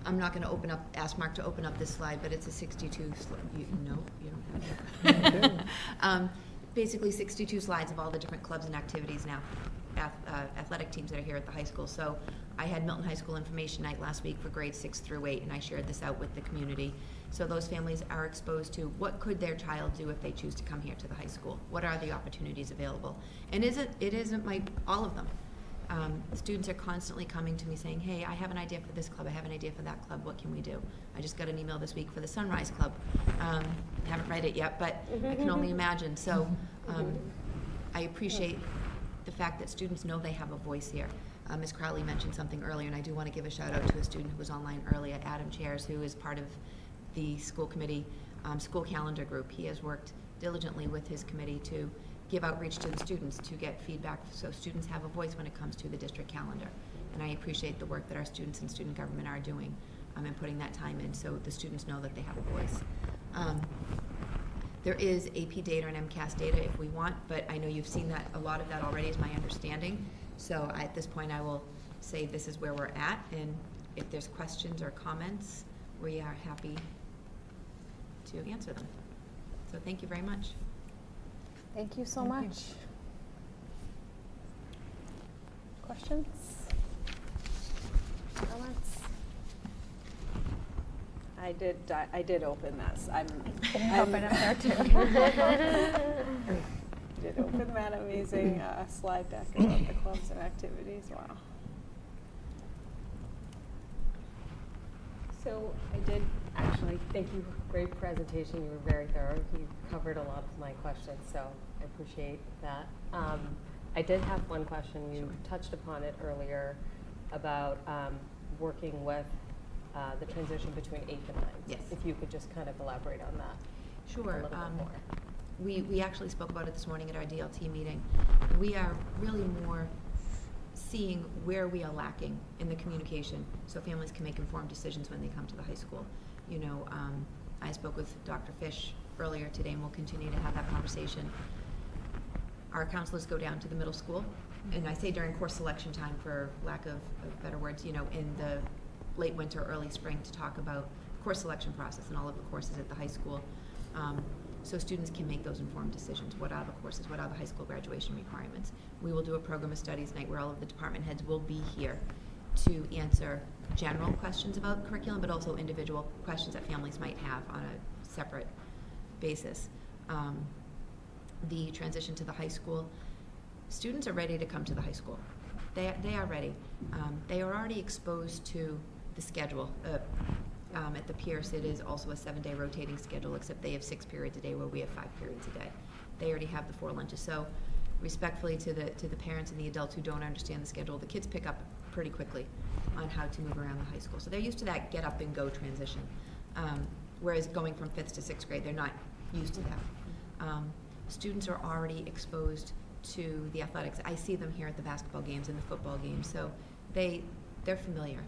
I'm not going to ask Mark to open up this slide, but it's a 62 slide. No, you don't have it. Basically 62 slides of all the different clubs and activities now, athletic teams that are here at the high school. So I had Milton High School Information Night last week for grades 6 through 8, and I shared this out with the community. So those families are exposed to what could their child do if they choose to come here to the high school. What are the opportunities available? And it isn't all of them. Students are constantly coming to me saying, hey, I have an idea for this club, I have an idea for that club, what can we do? I just got an email this week for the Sunrise Club. I haven't read it yet, but I can only imagine. So I appreciate the fact that students know they have a voice here. Ms. Crowley mentioned something earlier, and I do want to give a shout out to a student who was online earlier, Adam Chairs, who is part of the school committee school calendar group. He has worked diligently with his committee to give outreach to the students to get feedback so students have a voice when it comes to the district calendar. And I appreciate the work that our students in student government are doing and putting that time in so the students know that they have a voice. There is AP data and MCAS data if we want, but I know you've seen that, a lot of that already is my understanding. So at this point I will say this is where we're at, and if there's questions or comments, we are happy to answer them. So thank you very much. Thank you so much. Questions? Comments? I did open this. Open up there too. Did open that amazing slide deck about the clubs and activities. Wow. So I did actually, thank you, great presentation, you were very thorough, you covered a lot of my questions, so I appreciate that. I did have one question, you touched upon it earlier about working with the transition between 8th and 9th. Yes. If you could just kind of elaborate on that Sure. a little bit more. We actually spoke about it this morning at our DLT meeting. We are really more seeing where we are lacking in the communication so families can make informed decisions when they come to the high school. You know, I spoke with Dr. Fish earlier today, and we'll continue to have that conversation. Our counselors go down to the middle school, and I say during course selection time for lack of better words, you know, in the late winter, early spring, to talk about the course selection process and all of the courses at the high school. So students can make those informed decisions. What are the courses? What are the high school graduation requirements? We will do a program of studies night where all of the department heads will be here to answer general questions about curriculum, but also individual questions that families might have on a separate basis. The transition to the high school, students are ready to come to the high school. They are ready. They are already exposed to the schedule. At the Pierce, it is also a 7-day rotating schedule, except they have 6 periods a day where we have 5 periods a day. They already have the 4 lunches. So respectfully to the parents and the adults who don't understand the schedule, the kids pick up pretty quickly on how to move around the high school. So they're used to that get up and go transition. Whereas going from 5th to 6th grade, they're not used to that. Students are already exposed to the athletics. I see them here at the basketball games and the football games, so they're familiar.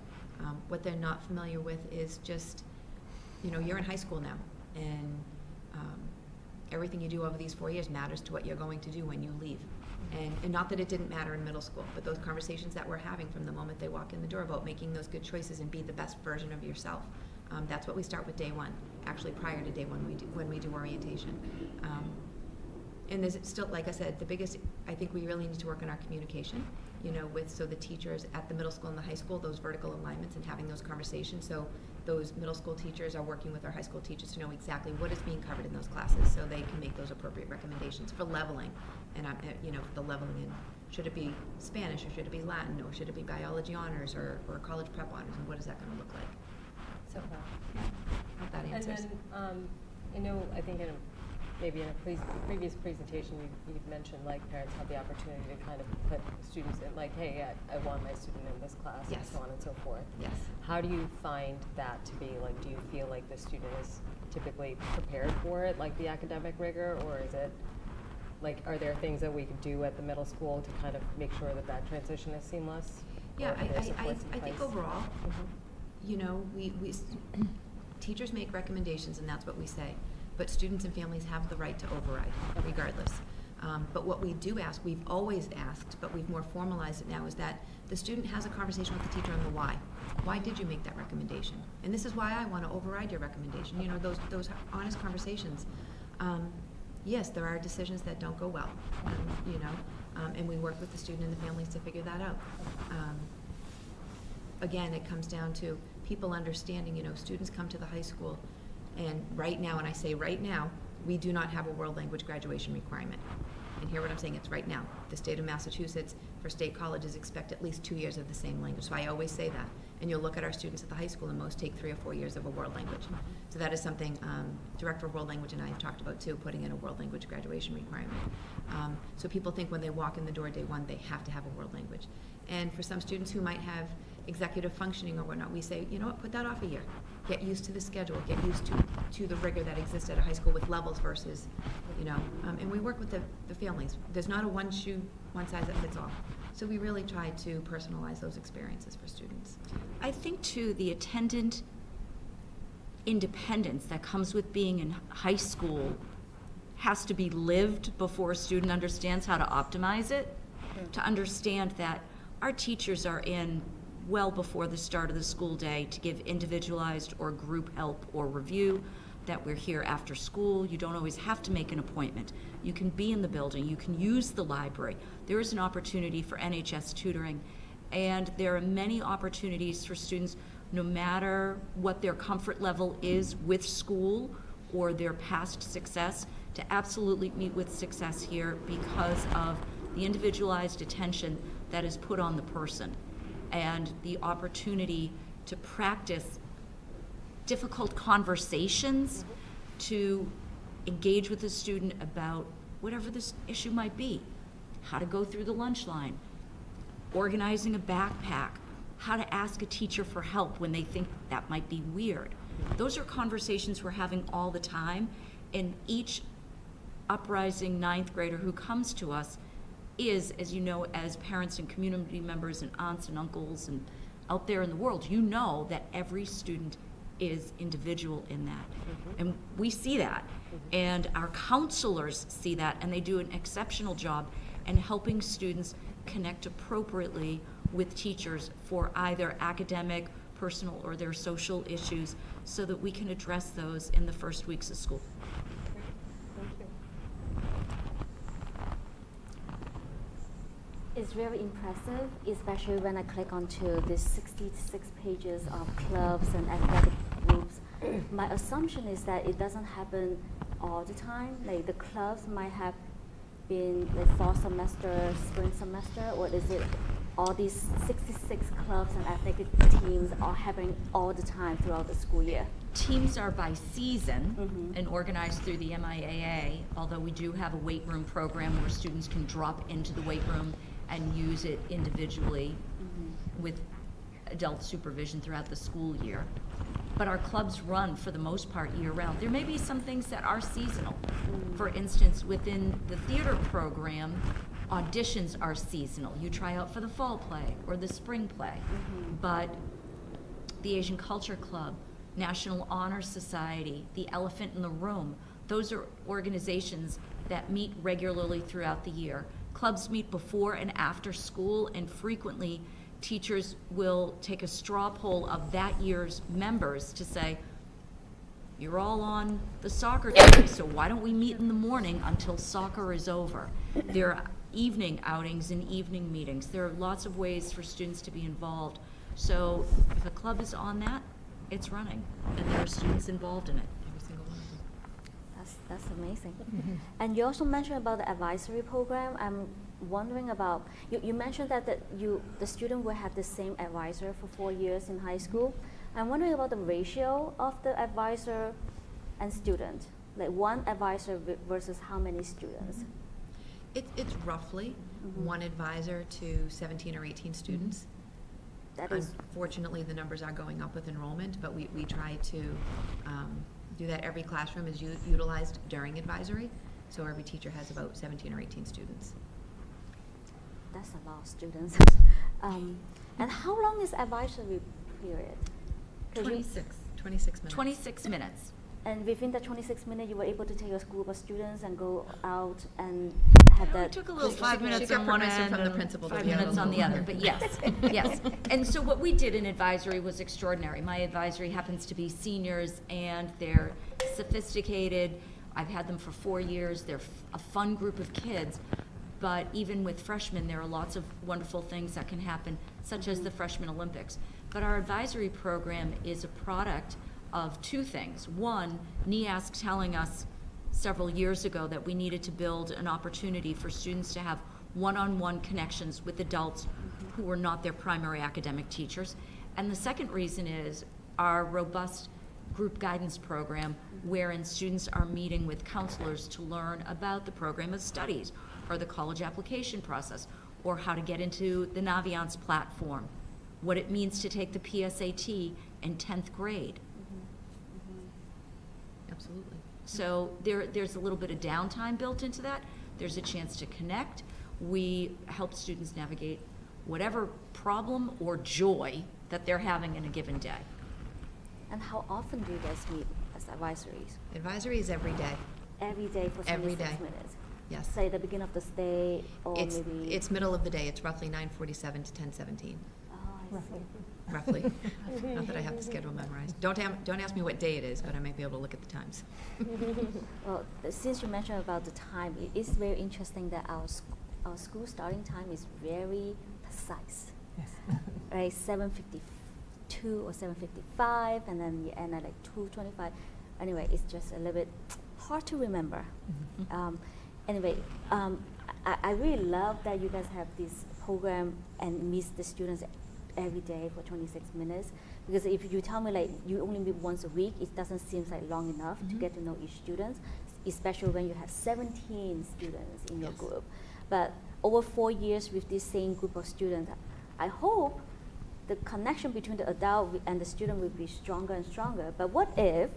What they're not familiar with is just, you know, you're in high school now, and everything you do over these 4 years matters to what you're going to do when you leave. And not that it didn't matter in middle school, but those conversations that we're having from the moment they walk in the door about making those good choices and be the best version of yourself. That's what we start with day one, actually prior to day one when we do orientation. And there's still, like I said, the biggest, I think we really need to work on our communication, you know, so the teachers at the middle school and the high school, those vertical alignments and having those conversations. So those middle school teachers are working with our high school teachers to know exactly what is being covered in those classes so they can make those appropriate recommendations for leveling. And, you know, the leveling in, should it be Spanish or should it be Latin or should it be biology honors or college prep honors, and what is that going to look like? So, hope that answers. And then, I know, I think maybe in a previous presentation, you've mentioned like parents have the opportunity to kind of put students in, like, hey, I want my student in this class, and Yes. so on and so forth. Yes. How do you find that to be? Like, do you feel like the student is typically prepared for it, like the academic rigor, or is it, like, are there things that we could do at the middle school to kind of make sure that that transition is seamless? Yeah, Or are there supports in I think place? overall, Mhm. you know, we teachers make recommendations and that's what we say, but students and families have the right to override regardless. But what we do ask, we've always asked, but we've more formalized it now, is that the student has a conversation with the teacher on the why. Why did you make that recommendation? And this is why I want to override your recommendation. You know, those honest conversations. Yes, there are decisions that don't go well, you know, and we work with the student and the families to figure that out. Again, it comes down to people understanding, you know, students come to the high school, and right now, and I say right now, we do not have a world language graduation requirement. And hear what I'm saying, it's right now. The state of Massachusetts, for state colleges, expect at least 2 years of the same language. So I always say that. And you'll look at our students at the high school, and most take 3 or 4 years of a world language. So that is something Director of World Language and I have talked about too, putting in a world language graduation requirement. So people think when they walk in the door day one, they have to have a world language. And for some students who might have executive functioning or whatnot, we say, you know what, put that off a year. Get used to the schedule, get used to the rigor that exists at a high school with levels versus, you know, and we work with the families. There's not a one size that fits all. So we really try to personalize those experiences for students. I think too, the attendant independence that comes with being in high school has to be lived before a student understands how to optimize it. To understand that our teachers are in well before the start of the school day to give individualized or group help or review. that we're here after school. You don't always have to make an appointment. You can be in the building. You can use the library. There is an opportunity for NHS tutoring, and there are many opportunities for students, no matter what their comfort level is with school or their past success, to absolutely meet with success here because of the individualized attention that is put on the person and the opportunity to practice difficult conversations, to engage with the student about whatever this issue might be, how to go through the lunch line, organizing a backpack, how to ask a teacher for help when they think that might be weird. Those are conversations we're having all the time, and each uprising ninth grader who comes to us is, as you know, as parents and community members and aunts and uncles and out there in the world, you know that every student is individual in that. And we see that. And our counselors see that, and they do an exceptional job in helping students connect appropriately with teachers for either academic, personal, or their social issues so that we can address those in the first weeks of school. It's very impressive, especially when I click onto these 66 pages of clubs and athletic groups. My assumption is that it doesn't happen all the time. Like the clubs might have been like fall semester, spring semester, or is it all these 66 clubs and athletic teams are happening all the time throughout the school year? Teams are by season and organized through the MIAA, although we do have a weight room program where students can drop into the weight room and use it individually with adult supervision throughout the school year. But our clubs run, for the most part, year-round. There may be some things that are seasonal. For instance, within the theater program, auditions are seasonal. You try out for the fall play or the spring play. But the Asian Culture Club, National Honor Society, the Elephant in the Room, those are organizations that meet regularly throughout the year. Clubs meet before and after school, and frequently teachers will take a straw poll of that year's members to say, you're all on the soccer team, so why don't we meet in the morning until soccer is over? There are evening outings and evening meetings. There are lots of ways for students to be involved. So if a club is on that, it's running, and there are students involved in it. Every single one of them. That's amazing. And you also mentioned about the advisory program. I'm wondering about, you mentioned that the student will have the same advisor for 4 years in high school. I'm wondering about the ratio of the advisor and student, like one advisor versus how many students? It's roughly one advisor to 17 or 18 students. That is, unfortunately, the numbers are going up with enrollment, but we try to do that. Every classroom is utilized during advisory, so every teacher has about 17 or 18 students. that's a lot of students. And how long is advisory period? 26 minutes. 26 minutes. And within the 26 minutes, you were able to take a group of students and go out and have It that. took a little discussion? 5 minutes She got on one permission end from the and principal to 5 be able minutes to on the move. other, but yes, yes. And so what we did in advisory was extraordinary. My advisory happens to be seniors, and they're sophisticated. I've had them for 4 years. They're a fun group of kids. But even with freshmen, there are lots of wonderful things that can happen, such as the Freshman Olympics. But our advisory program is a product of two things. One, NEASC telling us several years ago that we needed to build an opportunity for students to have one-on-one connections with adults who were not their primary academic teachers. And the second reason is our robust group guidance program, wherein students are meeting with counselors to learn about the program of studies or the college application process, or how to get into the Naviance platform, what it means to take the PSAT in 10th grade. Absolutely. So there's a little bit of downtime built into that. There's a chance to connect. We help students navigate whatever problem or joy that they're having in a given day. And how often do you guys meet as advisories? Advisory is every day. Every day for 26 Every day. minutes? Yes. Say the beginning of the day, or maybe. It's middle of the day. It's roughly 9:47 to 10:17. Oh, I see. roughly. Not that I have the schedule memorized. Don't ask me what day it is, but I might be able to look at the times. Well, since you mentioned about the time, it is very interesting that our school starting time is very precise. Yes. Right, 7:52 or 7:55, and then you end at like 2:25. Anyway, it's just a little bit hard to remember. Anyway, I really love that you guys have this program and meet the students every day for 26 minutes. Because if you tell me like you only meet once a week, it doesn't seem like long enough to get to know each student, especially when you have 17 students in your group. But over 4 years with this same group of students, I hope the connection between the adult and the student will be stronger and stronger. But what if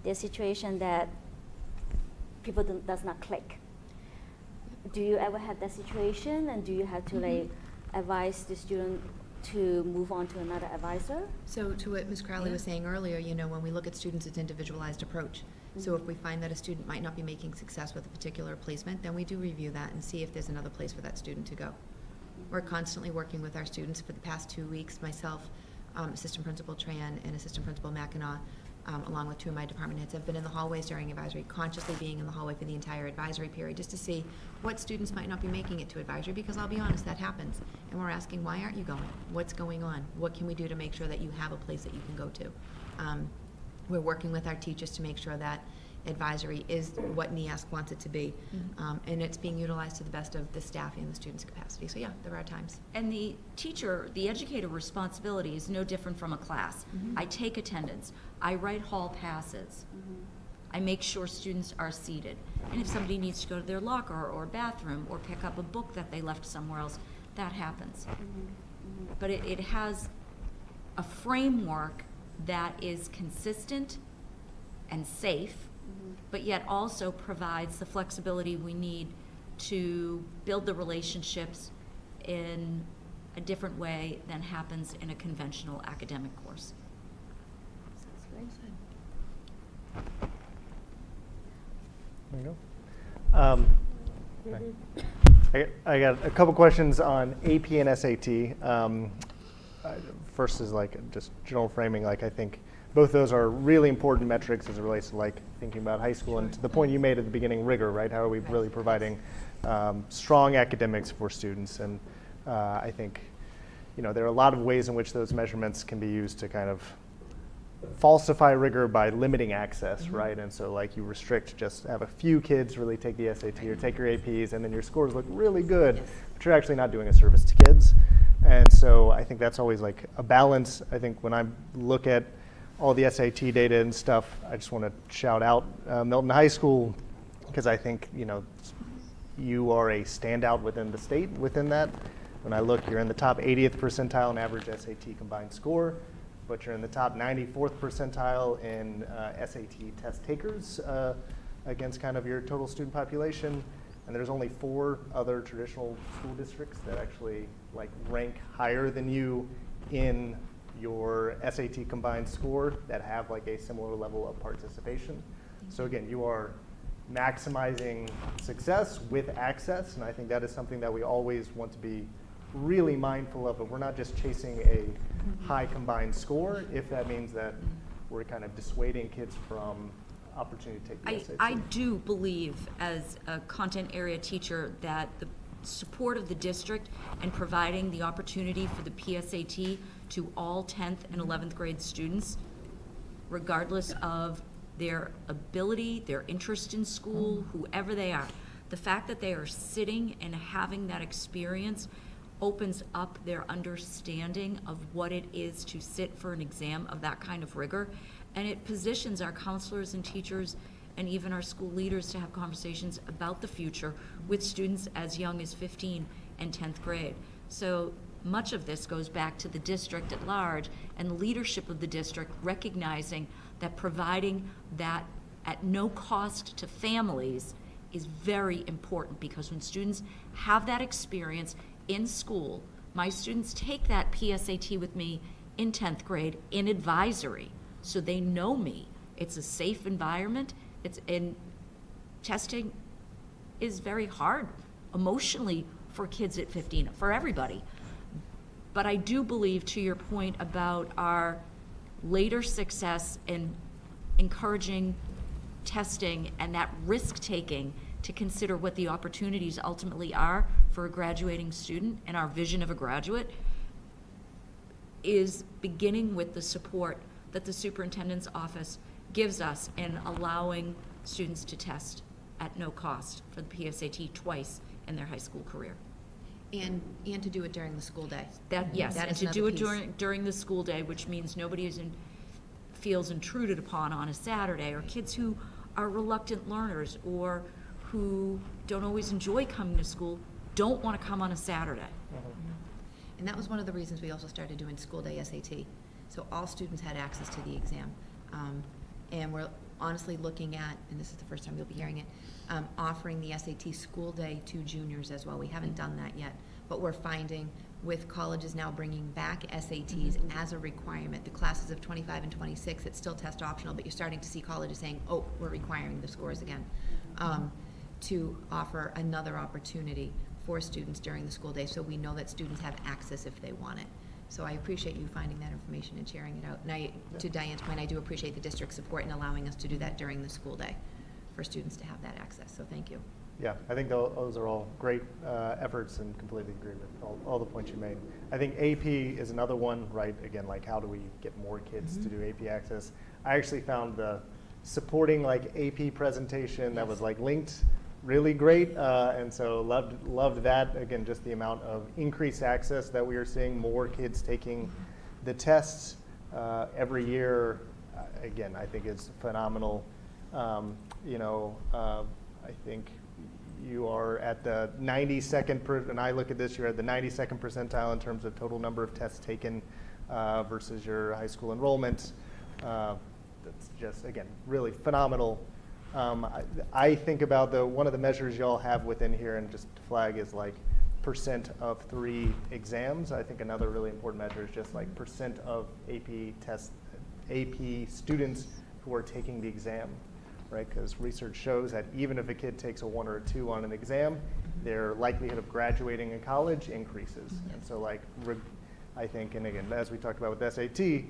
there's a situation that people does not click? Do you ever have that situation, and do you have to like advise the student to move on to another advisor? So to what Ms. Crowley was saying earlier, you know, when we look at students, it's individualized approach. So if we find that a student might not be making success with a particular placement, then we do review that and see if there's another place for that student to go. We're constantly working with our students. For the past 2 weeks, myself, Assistant Principal Tran, and Assistant Principal Mackinac, along with 2 of my department heads, have been in the hallways during advisory, consciously being in the hallway for the entire advisory period, just to see what students might not be making it to advisory, because I'll be honest, that happens. And we're asking, why aren't you going? What's going on? What can we do to make sure that you have a place that you can go to? We're working with our teachers to make sure that advisory is what NEASC wants it to be, and it's being utilized to the best of the staff and the students' capacity. So yeah, there are times. And the teacher, the educator responsibility is no different from a class. I take attendance. I write hall passes. I make sure students are seated. And if somebody needs to go to their locker or bathroom or pick up a book that they left somewhere else, that happens. But it has a framework that is consistent and safe, but yet also provides the flexibility we need to build the relationships in a different way than happens in a conventional academic course. Sounds great. There you go. I got a couple questions on AP and SAT. First is like just general framing. Like I think both those are really important metrics as it relates to like thinking about high school, and to the point you made at the beginning, rigor, right? How are we really providing strong academics for students? And I think, you know, there are a lot of ways in which those measurements can be used to kind of falsify rigor by limiting access, right? And so like you restrict, just have a few kids really take the SAT or take your APs, and then your scores look really good, but you're actually not doing a service to kids. And so I think that's always like a balance. I think when I look at all the SAT data and stuff, I just want to shout out Milton High School, because I think, you know, you are a standout within the state within that. When I look, you're in the top 80th percentile in average SAT combined score, but you're in the top 94th percentile in SAT test takers against kind of your total student population. And there's only 4 other traditional school districts that actually like rank higher than you in your SAT combined score that have like a similar level of participation. So again, you are maximizing success with access, and I think that is something that we always want to be really mindful of. But we're not just chasing a high combined score if that means that we're kind of dissuading kids from opportunity to take the SAT. I do believe, as a content area teacher, that the support of the district and providing the opportunity for the PSAT to all 10th and 11th grade students, regardless of their ability, their interest in school, whoever they are, the fact that they are sitting and having that experience opens up their understanding of what it is to sit for an exam of that kind of rigor, and it positions our counselors and teachers and even our school leaders to have conversations about the future with students as young as 15 and 10th grade. So much of this goes back to the district at large and the leadership of the district recognizing that providing that at no cost to families is very important, because when students have that experience in school, my students take that PSAT with me in 10th grade in advisory, so they know me. It's a safe environment. Testing is very hard emotionally for kids at 15, for everybody. But I do believe, to your point about our later success in encouraging testing and that risk-taking to consider what the opportunities ultimately are for a graduating student and our vision of a graduate, is beginning with the support that the superintendent's office gives us in allowing students to test at no cost for the PSAT twice in their high school career. And to do it during the school day. That, yes, That and is to do another it piece. during the school day, which means nobody feels intruded upon on a Saturday, or kids who are reluctant learners or who don't always enjoy coming to school don't want to come on a Saturday. And that was one of the reasons we also started doing school day SAT. So all students had access to the exam. And we're honestly looking at, and this is the first time you'll be hearing it, offering the SAT school day to juniors as well. We haven't done that yet, but we're finding with colleges now bringing back SATs as a requirement, the classes of 25 and 26, it's still test optional, but you're starting to see colleges saying, oh, we're requiring the scores again, to offer another opportunity for students during the school day, so we know that students have access if they want it. So I appreciate you finding that information and sharing it out. And to Diane's point, I do appreciate the district's support in allowing us to do that during the school day for students to have that access, so thank you. Yeah, I think those are all great efforts, and completely agree with all the points you made. I think AP is another one, right? Again, like how do we get more kids to do AP access? I actually found the supporting like AP presentation that was like linked really great, and so loved that. Again, just the amount of increased access that we are seeing, more kids taking the tests every year. Again, I think is phenomenal. I think you are at the 92nd, and I look at this, you're at the 92nd percentile in terms of total number of tests taken versus your high school enrollment. That's just, again, really phenomenal. I think about one of the measures y'all have within here, and just to flag, is like percent of 3 exams. I think another really important measure is just like percent of AP students who are taking the exam, right? Because research shows that even if a kid takes a 1 or a 2 on an exam, their likelihood of graduating in college increases. And so like, I think, and again, as we talked about with SAT,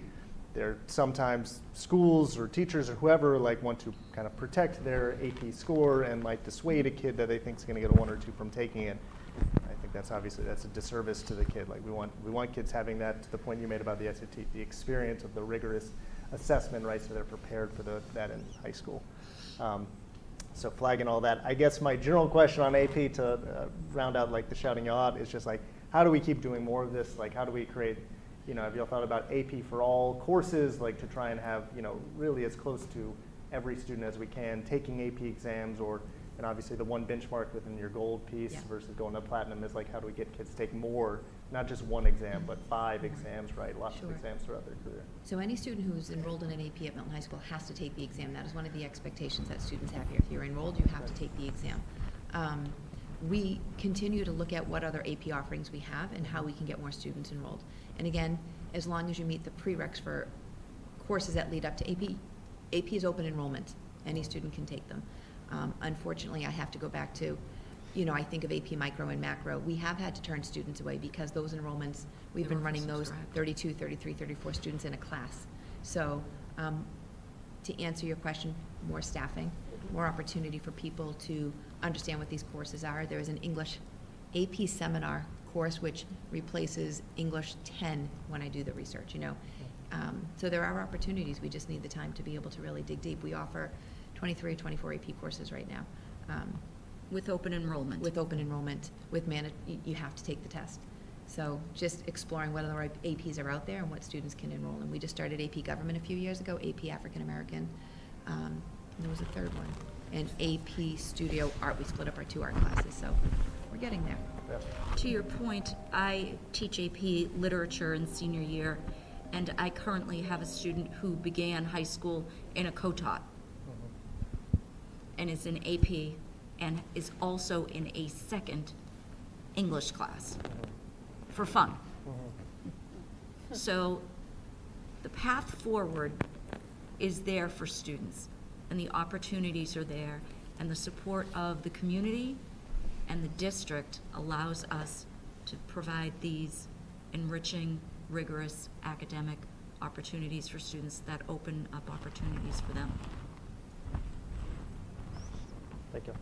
there sometimes schools or teachers or whoever like want to kind of protect their AP score and like dissuade a kid that they think is going to get a 1 or 2 from taking it. I think that's a disservice to the kid. Like we want kids having that, to the point you made about the SAT, the experience of the rigorous assessment, right? So they're prepared for that in high school. So flagging all that, I guess my general question on AP to round out like the shouting y'all out is just like, how do we keep doing more of this? Like, how do we create, have y'all thought about AP for all courses, like to try and have, really as close to every student as we can taking AP exams, and obviously the one benchmark within your gold piece versus going to platinum is like, how do we get kids to take more, not just 1 exam, but 5 exams, right? Lots of exams throughout their career. So any student who's enrolled in an AP at Milton High School has to take the exam. That is one of the expectations that students have here. If you're enrolled, you have to take the exam. We continue to look at what other AP offerings we have and how we can get more students enrolled. And again, as long as you meet the prereqs for courses that lead up to AP, AP is open enrollment. Any student can take them. Unfortunately, I have to go back to, I think of AP Micro and Macro. We have had to turn students away because those enrollments, we've been running those 32, 33, 34 students in a class. So to answer your question, more staffing, more opportunity for people to understand what these courses are. There is an English AP seminar course which replaces English 10 when I do the research, So there are opportunities. We just need the time to be able to really dig deep. We offer 23 or 24 AP courses right now. With open enrollment. With open enrollment, you have to take the test. So just exploring what other APs are out there and what students can enroll in. We just started AP Government a few years ago, AP African American, and there was a third one, and AP Studio Art. We split up our 2 art classes, so we're getting there. To your point, I teach AP Literature in senior year, and I currently have a student who began high school in a co-taught and is in AP and is also in a second English class for fun. So the path forward is there for students, and the opportunities are there, and the support of the community and the district allows us to provide these enriching, rigorous academic opportunities for students that open up opportunities for them. Thank you.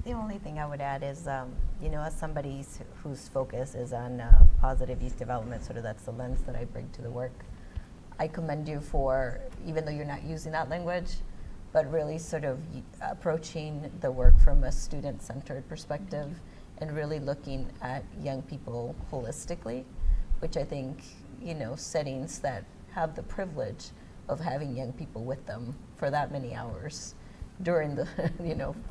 The only thing I would add is, as somebody whose focus is on positive youth development, sort of that's the lens that I bring to the work. I commend you for, even though you're not using that language, but really sort of approaching the work from a student-centered perspective and really looking at young people holistically, which I think, settings that have the privilege of having young people with them for that many hours during the,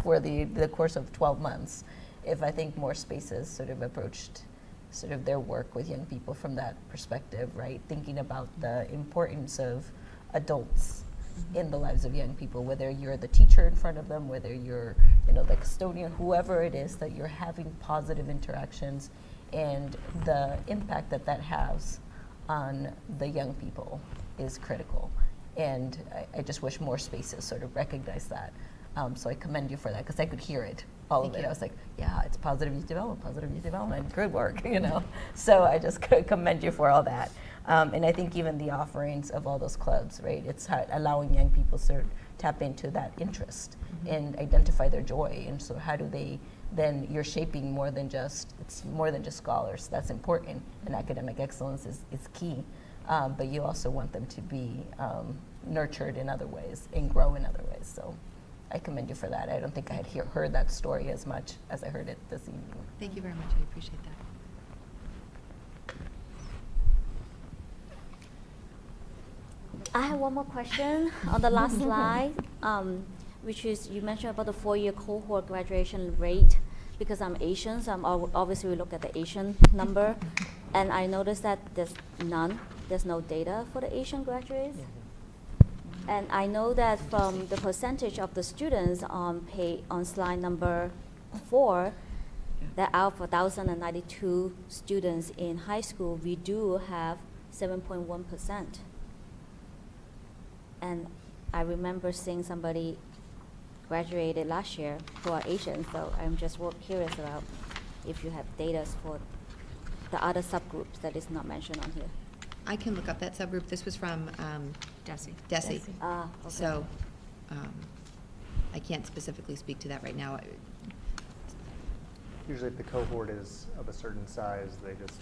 for the course of 12 months. If I think more spaces sort of approached sort of their work with young people from that perspective, right? Thinking about the importance of adults in the lives of young people, whether you're the teacher in front of them, whether you're, the custodian, whoever it is, that you're having positive interactions and the impact that that has on the young people is critical. And I just wish more spaces sort of recognize that. So I commend you for that, because I could hear it, all of it. I was like, yeah, it's positive youth development, good work, So I just commend you for all that. And I think even the offerings of all those clubs, right? It's allowing young people to tap into that interest and identify their joy. And so how do they, then you're shaping more than just, it's more than just scholars. That's important, and academic excellence is key. But you also want them to be nurtured in other ways and grow in other ways. So I commend you for that. I don't think I had heard that story as much as I heard it this evening. Thank you very much. I appreciate that. I have one more question on the last slide, which is you mentioned about the 4-year cohort graduation rate. Because I'm Asian, so obviously we look at the Asian number, and I noticed that there's no data for the Asian graduates. And I know that from the percentage of the students on slide number 4, that out of 1,092 students in high school, we do have 7.1%. And I remember seeing somebody graduated last year who are Asian, so I'm just curious about if you have data for the other subgroups that is not mentioned on here. I can look up that subgroup. This was from Desi. Desi. Ah, okay. So I can't specifically speak to that right now. Usually if the cohort is of a certain size,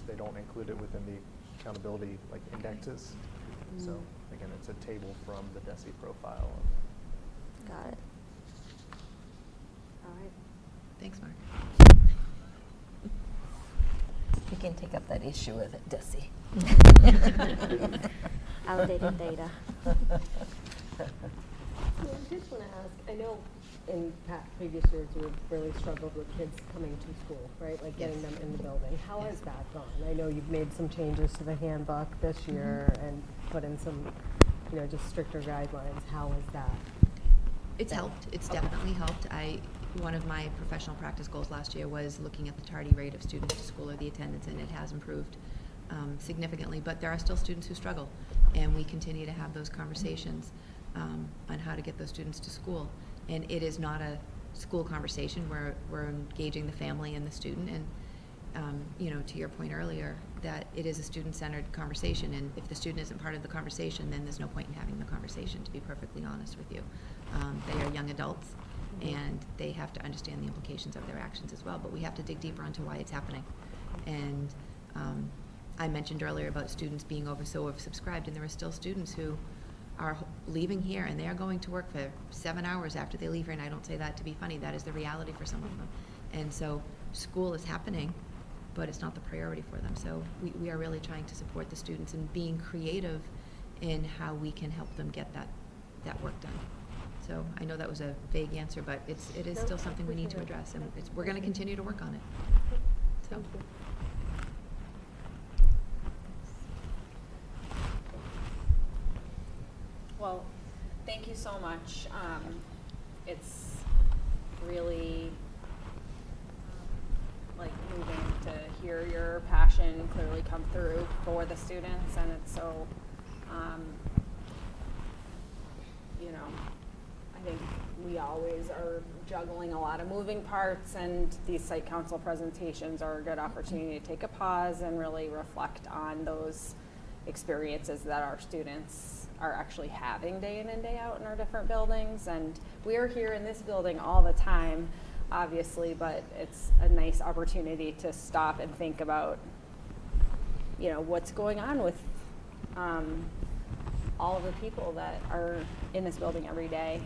they don't include it within the accountability indexes. So again, it's a table from the DESI profile. Got it. All right. Thanks, Mark. We can take up that issue with it, Desi. Outdated data. So I just want to ask, I know in previous years you have really struggled with kids coming to school, right? Like getting them in the building. How has that gone? I know you've made some changes to the handbook this year and put in some, just stricter guidelines. How has that? It's helped. It's definitely helped. One of my professional practice goals last year was looking at the tardy rate of students to school or the attendance, and it has improved significantly. But there are still students who struggle, and we continue to have those conversations on how to get those students to school. And it is not a school conversation. We're engaging the family and the student, and to your point earlier, that it is a student-centered conversation, and if the student isn't part of the conversation, then there's no point in having the conversation, to be perfectly honest with you. They are young adults, and they have to understand the implications of their actions as well, but we have to dig deeper into why it's happening. And I mentioned earlier about students being so oversubscribed, and there are still students who are leaving here, and they are going to work for 7 hours after they leave here, and I don't say that to be funny. That is the reality for some of them. And so school is happening, but it's not the priority for them. So we are really trying to support the students and being creative in how we can help them get that work done. So I know that was a vague answer, but it is still something we need to address, and we're going to continue to work on it. So. Well, thank you so much. It's really moving to hear your passion clearly come through for the students, and it's so, I think we always are juggling a lot of moving parts, and these site council presentations are a good opportunity to take a pause and really reflect on those experiences that our students are actually having day in and day out in our different buildings. And we are here in this building all the time, obviously, but it's a nice opportunity to stop and think about, you know, what's going on with all of the people that are in this building every day.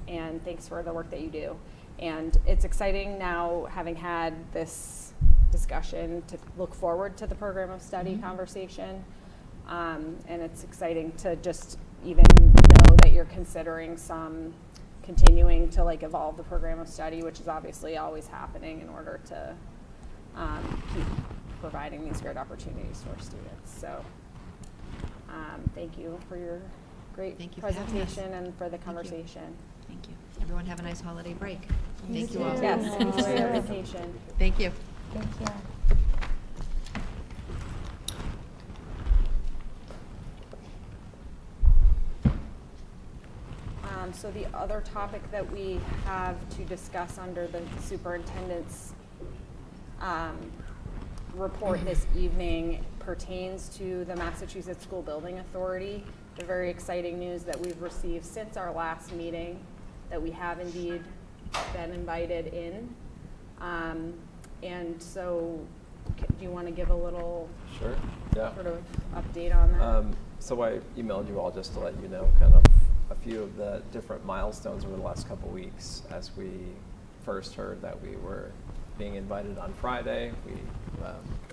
And thanks for the work that you do. And it's exciting now, having had this discussion, to look forward to the program of study conversation. And it's exciting to just even know that you're considering some continuing to like evolve the program of study, which is obviously always happening in order to keep providing these great opportunities to our students. So thank you for your great Thank you for having us. presentation and for the Thank you. conversation. Thank you. Everyone have a nice holiday break. Thank you all. Yes, enjoy your vacation. Thank you. Thank you. So the other topic that we have to discuss under the superintendent's report this evening pertains to the Massachusetts School Building Authority. The very exciting news that we've received since our last meeting that we have indeed been invited in. And so do you want to give a little Sure, yeah. sort of update on that? So I emailed you all just to let you know kind of a few of the different milestones over the last couple weeks. As we first heard that we were being invited on Friday, we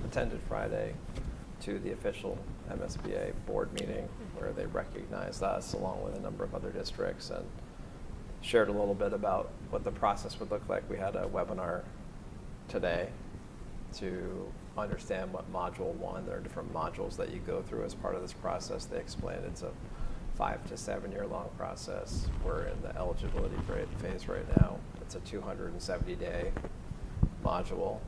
attended Friday to the official MSBA board meeting where they recognized us along with a number of other districts and shared a little bit about what the process would look like. We had a webinar today to understand what Module 1, there are different modules that you go through as part of this process. They explained it's a 5 to 7 year long process. We're in the eligibility phase right now. It's a 270-day module.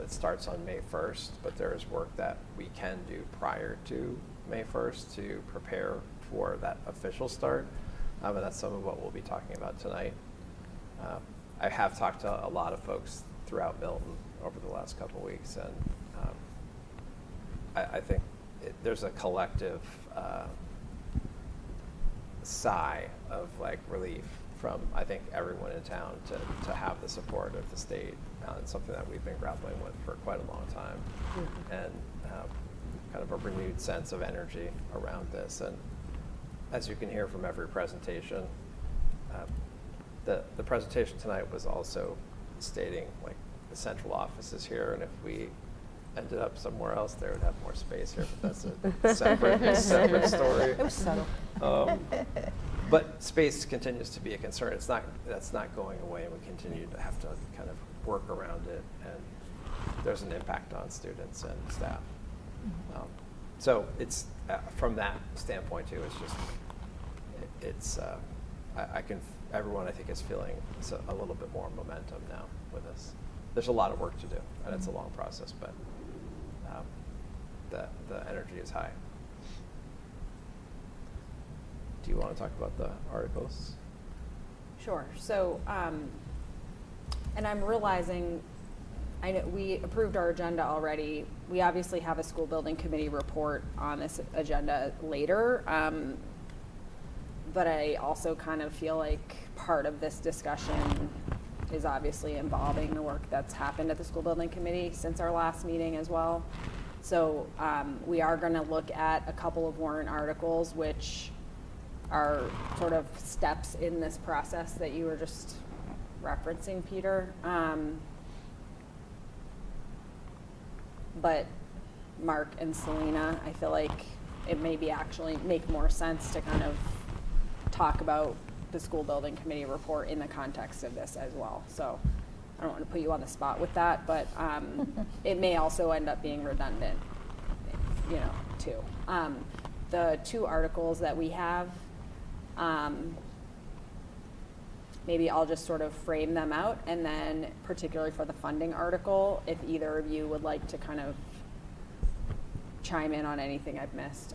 It starts on May 1st, but there is work that we can do prior to May 1st to prepare for that official start. And that's some of what we'll be talking about tonight. I have talked to a lot of folks throughout Milton over the last couple of weeks, and I think there's a collective sigh of like relief from, I think, everyone in town to have the support of the state. It's something that we've been grappling with for quite a long time, and kind of a renewed sense of energy around this. And as you can hear from every presentation, the presentation tonight was also stating like the central office is here, and if we ended up somewhere else, they would have more space here, but that's a separate story. It was subtle. But space continues to be a concern. That's not going away, and we continue to have to kind of work around it, and there's an impact on students and staff. So it's from that standpoint too. It's everyone I think is feeling a little bit more momentum now with this. There's a lot of work to do, and it's a long process, but the energy is high. Do you want to talk about the articles? Sure. So, and I'm realizing, I know we approved our agenda already. We obviously have a school building committee report on this agenda later. But I also kind of feel like part of this discussion is obviously involving the work that's happened at the school building committee since our last meeting as well. So we are going to look at a couple of warrant articles, which are sort of steps in this process that you were just referencing, Peter. But Mark and Selena, I feel like it maybe actually make more sense to kind of talk about the school building committee report in the context of this as well. So I don't want to put you on the spot with that, but it may also end up being redundant, you know, too. The two articles that we have, maybe I'll just sort of frame them out, and then particularly for the funding article, if either of you would like to kind of chime in on anything I've missed.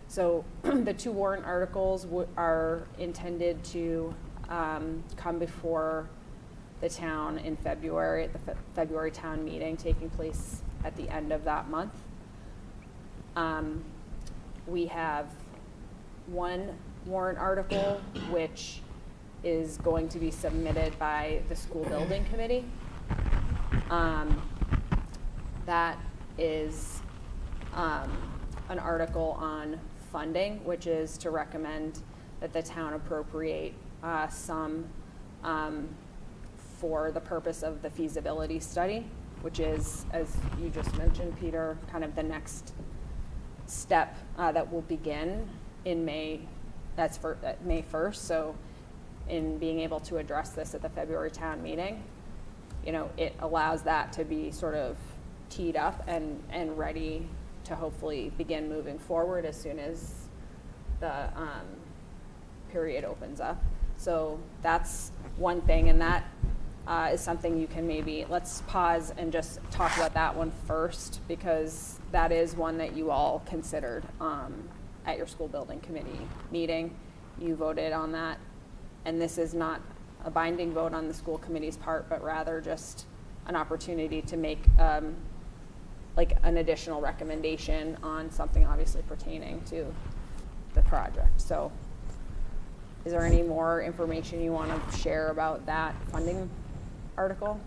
So the two warrant articles are intended to come before the town in February, at the February town meeting taking place at the end of that month. We have one warrant article which is going to be submitted by the school building committee. That is an article on funding, which is to recommend that the town appropriate some for the purpose of the feasibility study, which is, as you just mentioned, Peter, kind of the next step that will begin in May. That's for May 1st. So in being able to address this at the February town meeting, you know, it allows that to be sort of teed up and ready to hopefully begin moving forward as soon as the period opens up. So that's one thing, and that is something you can maybe, let's pause and just talk about that one first, because that is one that you all considered at your school building committee meeting. You voted on that, and this is not a binding vote on the school committee's part, but rather just an opportunity to make like an additional recommendation on something obviously pertaining to the project. So is there any more information you want to share about that funding article?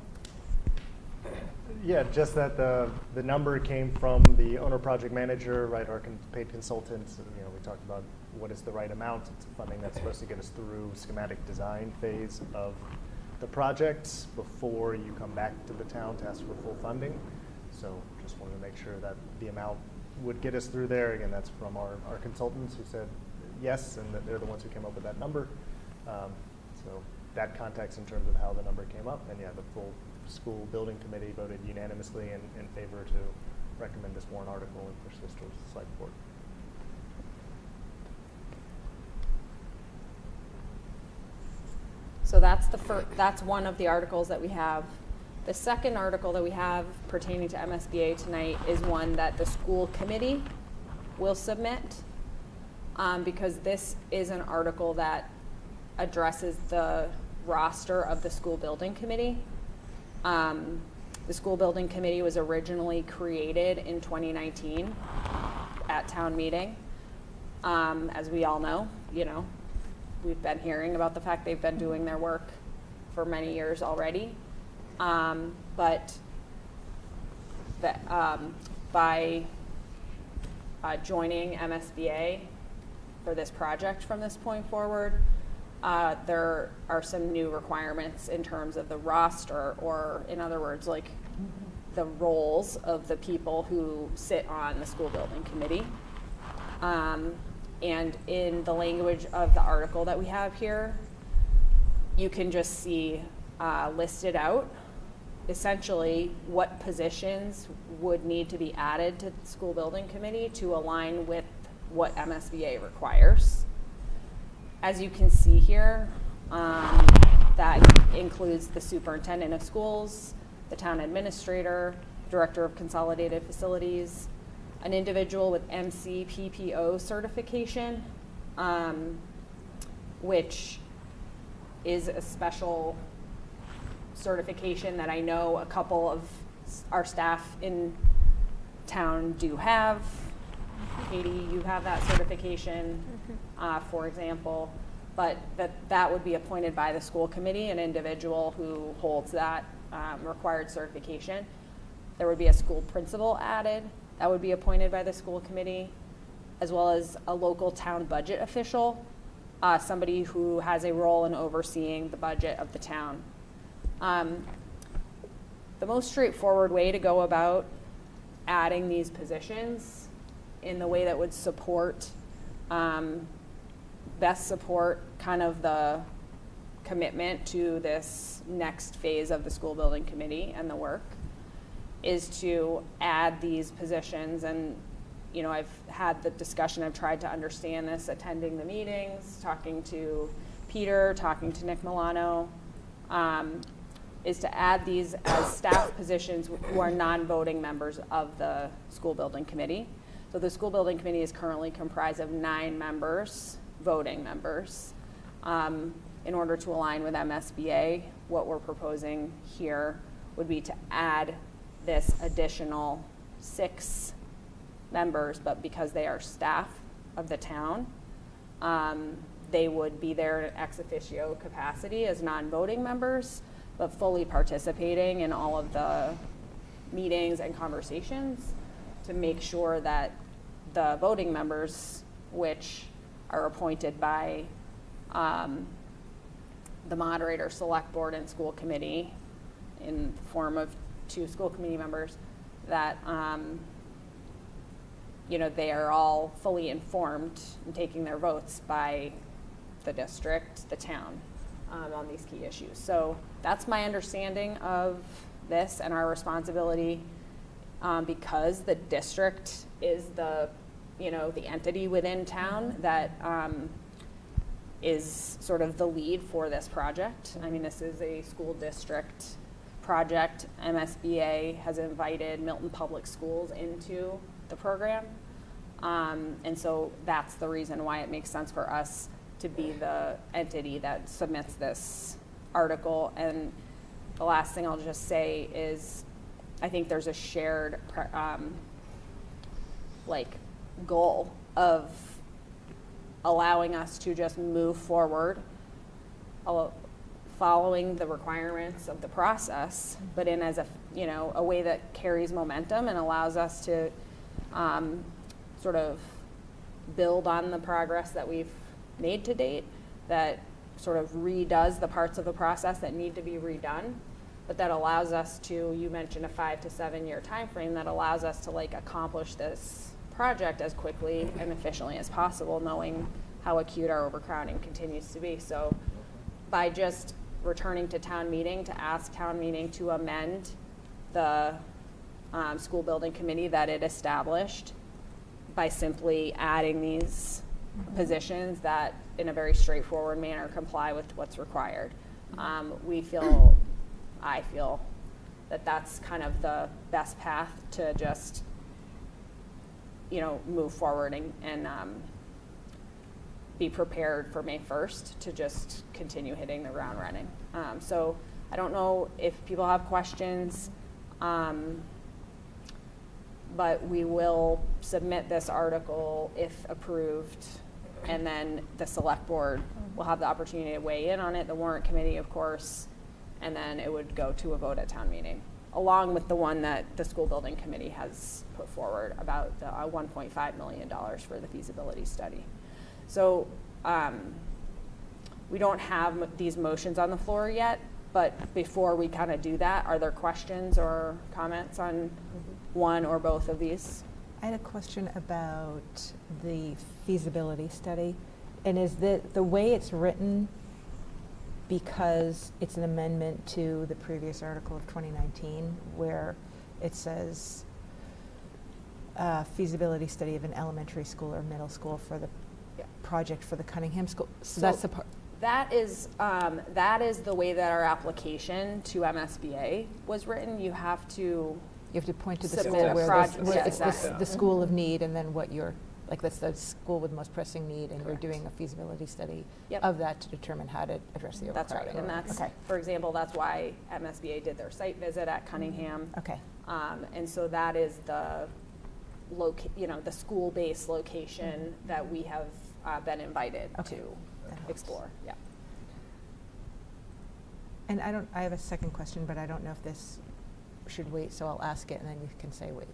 Yeah, just that the number came from the owner project manager, right, our paid consultants. You know, we talked about what is the right amount. It's funding that's supposed to get us through schematic design phase of the project before you come back to the town to ask for full funding. So just wanted to make sure that the amount would get us through there. Again, that's from our consultants who said yes, and that they're the ones who came up with that number. So that context in terms of how the number came up, and yeah, the full school building committee voted unanimously in favor to recommend this warrant article and push this towards the select board. So that's one of the articles that we have. The second article that we have pertaining to MSBA tonight is one that the school committee will submit, because this is an article that addresses the roster of the school building committee. The school building committee was originally created in 2019 at town meeting. As we all know, you know, we've been hearing about the fact they've been doing their work for many years already. But that, by joining MSBA for this project from this point forward, there are some new requirements in terms of the roster, or in other words, like the roles of the people who sit on the school building committee. And in the language of the article that we have here, you can just see listed out essentially what positions would need to be added to the school building committee to align with what MSBA requires. As you can see here, that includes the superintendent of schools, the town administrator, director of consolidated facilities, an individual with MCPPO certification, which is a special certification that I know a couple of our staff in town do have. Katie, you have that certification, for example, but that would be appointed by the school committee, an individual who holds that required certification. There would be a school principal added that would be appointed by the school committee, as well as a local town budget official, somebody who has a role in overseeing the budget of the town. The most straightforward way to go about adding these positions in the way that would support, best support kind of the commitment to this next phase of the school building committee and the work, is to add these positions. And you know, I've had the discussion, I've tried to understand this, attending the meetings, talking to Peter, talking to Nick Milano, is to add these as staff positions who are non-voting members of the school building committee. So the school building committee is currently comprised of 9 members, voting members. In order to align with MSBA, what we're proposing here would be to add this additional 6 members, but because they are staff of the town, they would be there in ex officio capacity as non-voting members, but fully participating in all of the meetings and conversations to make sure that the voting members, which are appointed by the moderator, select board, and school committee in the form of 2 school committee members, that they are all fully informed and taking their votes by the district, the town, on these key issues. So that's my understanding of this and our responsibility, because the district is the entity within town that is sort of the lead for this project. I mean, this is a school district project. MSBA has invited Milton Public Schools into the program. And so that's the reason why it makes sense for us to be the entity that submits this article. And the last thing I'll just say is I think there's a shared goal of allowing us to just move forward following the requirements of the process, but in as a way that carries momentum and allows us to sort of build on the progress that we've made to date, that sort of redoes the parts of the process that need to be redone, but that allows us to, you mentioned a 5 to 7 year time frame, that allows us to accomplish this project as quickly and efficiently as possible, knowing how acute our overcrowding continues to be. So by just returning to town meeting to ask town meeting to amend the school building committee that it established by simply adding these positions that in a very straightforward manner comply with what's required. I feel that that's kind of the best path to just move forward and be prepared for May 1st to just continue hitting the ground running. So I don't know if people have questions, but we will submit this article if approved, and then the select board will have the opportunity to weigh in on it, the warrant committee, of course, and then it would go to a vote at town meeting, along with the one that the school building committee has put forward about the $1.5 million for the feasibility study. So we don't have these motions on the floor yet, but before we kind of do that, are there questions or comments on one or both of these? I had a question about the feasibility study. And is the way it's written because it's an amendment to the previous article of 2019 where it says feasibility study of an elementary school or middle school for the project for the Cunningham School. So that's the part. That is the way that our application to MSBA was written. You have to point to the submit school a where project. where Yeah, it's exactly. the school of need, and then what you're, that's the school with most pressing need, and Correct. you're doing a feasibility study Yep. of that to determine how to address the That's right, overcrowding. and that's, Okay. for example, that's why MSBA did their site visit at Cunningham. Okay. And so that is the the school-based location that we have been invited Okay. to That helps. explore. Yeah. And I have a second question, but I don't know if this should wait, so I'll ask it and then you can say wait.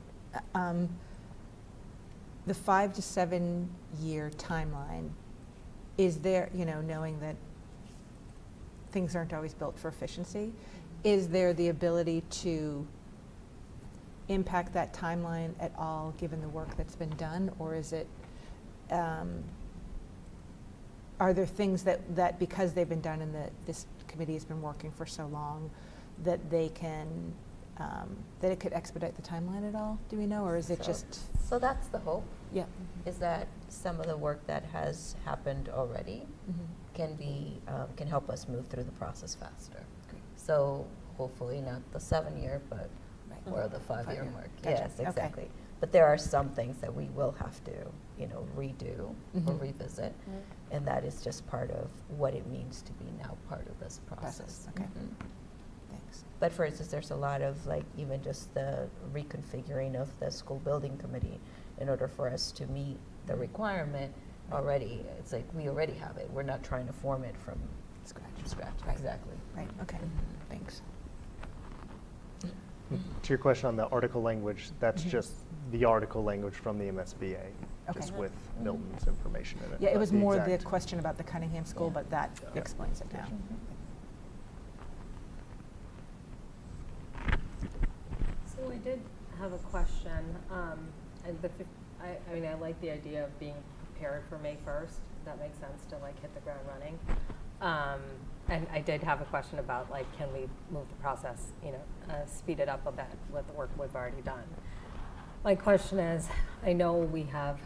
The 5 to 7 year timeline, is there, knowing that things aren't always built for efficiency, is there the ability to impact that timeline at all given the work that's been done, or is it, are there things that because they've been done and that this committee has been working for so long, that they can, that it could expedite the timeline at all? Do we know, or is it just? So that's the hope. Yeah. Is that some of the work that has happened already can help us move through the process faster. Great. So hopefully not the 7 year, but Right. or the 5 year 5 year. mark. Gotcha. Yes, Okay. exactly. But there are some things that we will have to, redo or revisit. And that is just part of what it means to be now part of this process. Okay. Thanks. But for instance, there's a lot of even just the reconfiguring of the school building committee in order for us to meet the requirement already. It's like we already have it. We're not trying to form it from scratch. Right. Exactly. Right, okay, thanks. To your question on the article language, that's just the article language from the MSBA, just with Milton's information in it. Yeah, it not was more the exact- question about the Cunningham School, but that explains it now. So I did have a question. And I mean, I like the idea of being prepared for May 1st. That makes sense to hit the ground running. And I did have a question about can we move the process, speed it up a bit with the work we've already done. My question is, I know we have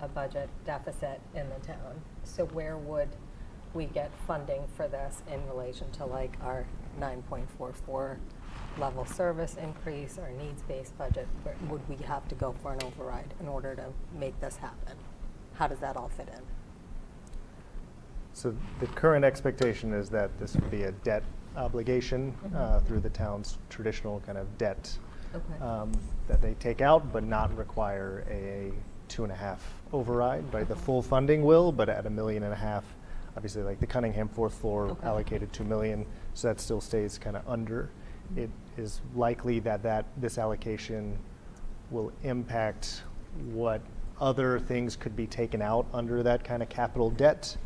a budget deficit in the town, so where would we get funding for this in relation to our 9.44 level service increase or needs-based budget? Where would we have to go for an override in order to make this happen? How does that all fit in? So the current expectation is that this would be a debt obligation through the town's traditional kind of debt that they take out, but not require a 2.5 override. Right, the full funding will, but at $1.5 million. Obviously, the Cunningham fourth floor allocated $2 million, so that still stays kind of under. It is likely that this allocation will impact what other things could be taken out under that kind of capital debt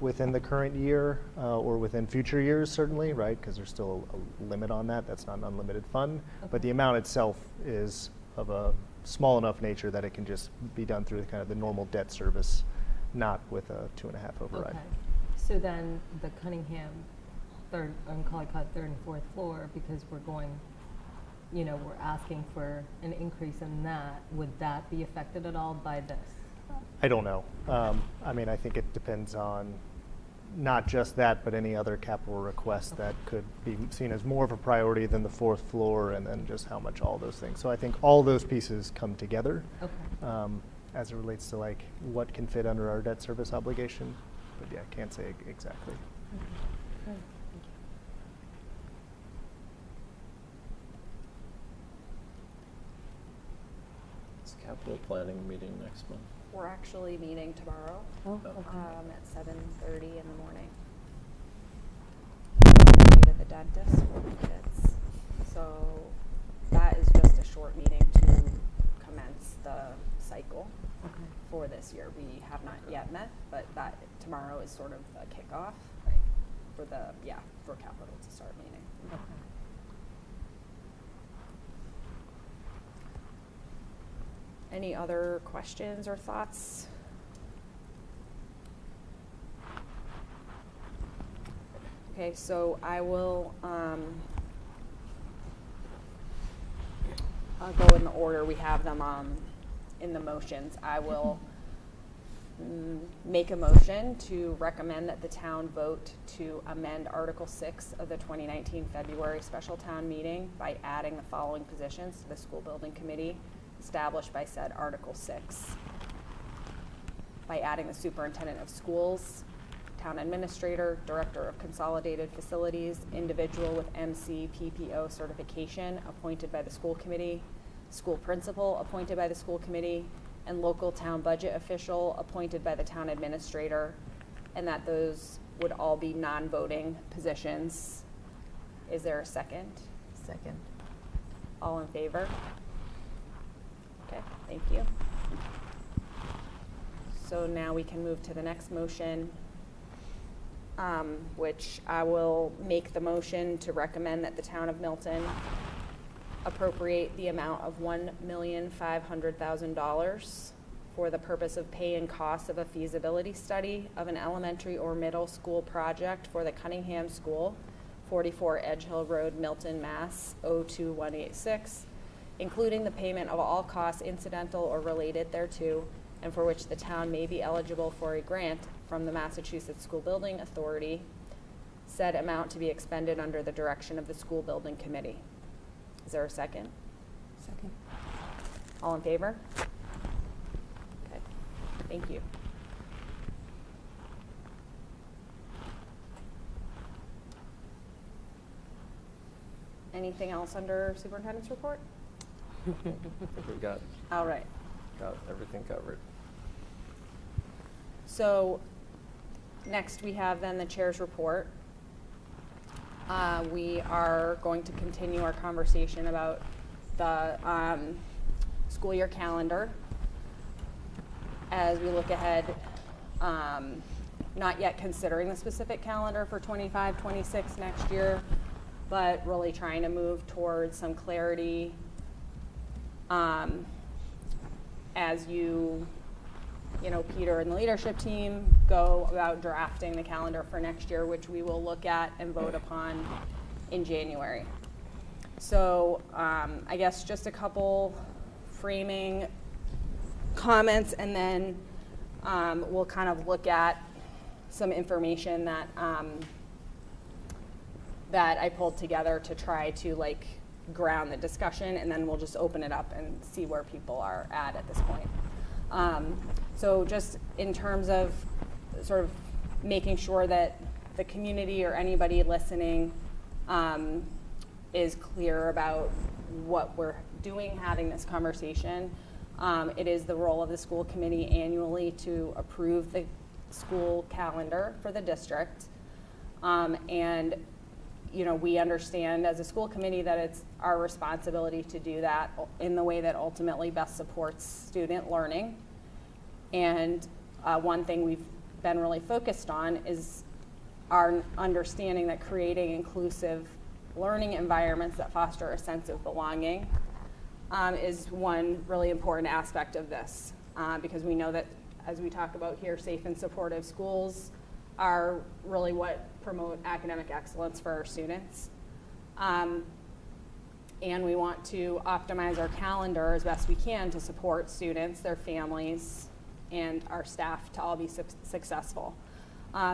within the current year or within future years, certainly, right? Because there's still a limit on that. That's not an unlimited fund. But the amount itself is of a small enough nature that it can just be done through kind of the normal debt service, not with a 2.5 override. Okay. So then the Cunningham third and fourth floor, because we're going, we're asking for an increase in that, would that be affected at all by this? I don't know. I mean, I think it depends on not just that, but any other capital requests that could be seen as more of a priority than the fourth floor, and then just how much all those things. So I think all those pieces come together as it relates to what can fit under our debt service obligation. But yeah, I can't say exactly. Thank you. It's capital planning meeting next month. We're actually meeting tomorrow at 7:30 in the morning. To the dentist for the kids. So that is just a short meeting to commence the cycle for this year. We have not yet met, but that tomorrow is sort of the kickoff for for capital to start meeting. Okay. Any other questions or thoughts? Okay, so I will I'll go in the order we have them in the motions. I will make a motion to recommend that the town vote to amend Article 6 of the 2019 February special town meeting by adding the following positions to the school building committee established by said Article 6. By adding the superintendent of schools, town administrator, director of consolidated facilities, individual with MC PPO certification appointed by the school committee, school principal appointed by the school committee, and local town budget official appointed by the town administrator, and that those would all be non-voting positions. Is there a second? Second. All in favor? Okay, thank you. So now we can move to the next motion, which I will make the motion to recommend that the town of Milton appropriate the amount of $1,500,000 for the purpose of paying costs of a feasibility study of an elementary or middle school project for the Cunningham School, 44 Edge Hill Road, Milton, Mass. 02186, including the payment of all costs incidental or related thereto, and for which the town may be eligible for a grant from the Massachusetts School Building Authority, said amount to be expended under the direction of the School Building Committee. Is there a second? Second. All in favor? Okay, thank you. Anything else under superintendent's report? I think we got All right. everything covered. So next we have then the chair's report. We are going to continue our conversation about the school year calendar as we look ahead, not yet considering the specific calendar for 25-26 next year, but really trying to move towards some clarity as you know, Peter and the leadership team go about drafting the calendar for next year, which we will look at and vote upon in January. So I guess just a couple framing comments, and then we'll kind of look at some information that that I pulled together to try to like ground the discussion, and then we'll just open it up and see where people are at this point. So just in terms of sort of making sure that the community or anybody listening is clear about what we're doing, having this conversation. It is the role of the school committee annually to approve the school calendar for the district. And you know, we understand as a school committee that it's our responsibility to do that in the way that ultimately best supports student learning. And one thing we've been really focused on is our understanding that creating inclusive learning environments that foster a sense of belonging is one really important aspect of this, because we know that, as we talk about here, safe and supportive schools are really what promote academic excellence for our students. And we want to optimize our calendar as best we can to support students, their families, and our staff to all be successful.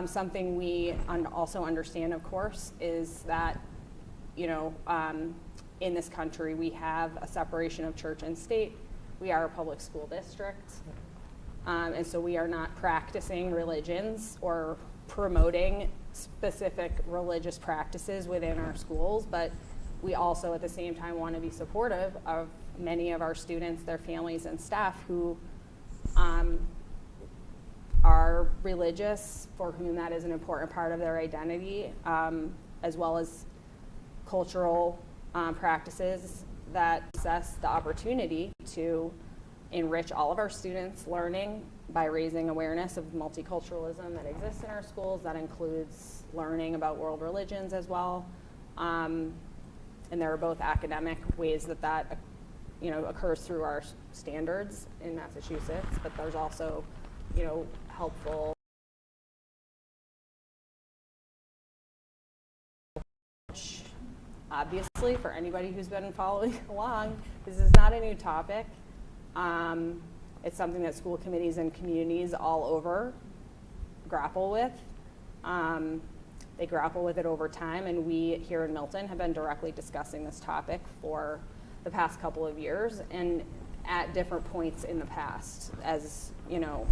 Something we also understand, of course, is that, you know, in this country we have a separation of church and state. We are a public school district, and so we are not practicing religions or promoting specific religious practices within our schools, but we also at the same time want to be supportive of many of our students, their families, and staff who are religious, for whom that is an important part of their identity, as well as cultural practices that assess the opportunity to enrich all of our students' learning by raising awareness of multiculturalism that exists in our schools. That includes learning about world religions as well. And there are both academic ways that you know, occurs through our standards in Massachusetts, but there's also, you know, helpful obviously for anybody who's been following along, this is not a new topic. It's something that school committees and communities all over grapple with. They grapple with it over time, and we here in Milton have been directly discussing this topic for the past couple of years and at different points in the past, as you know,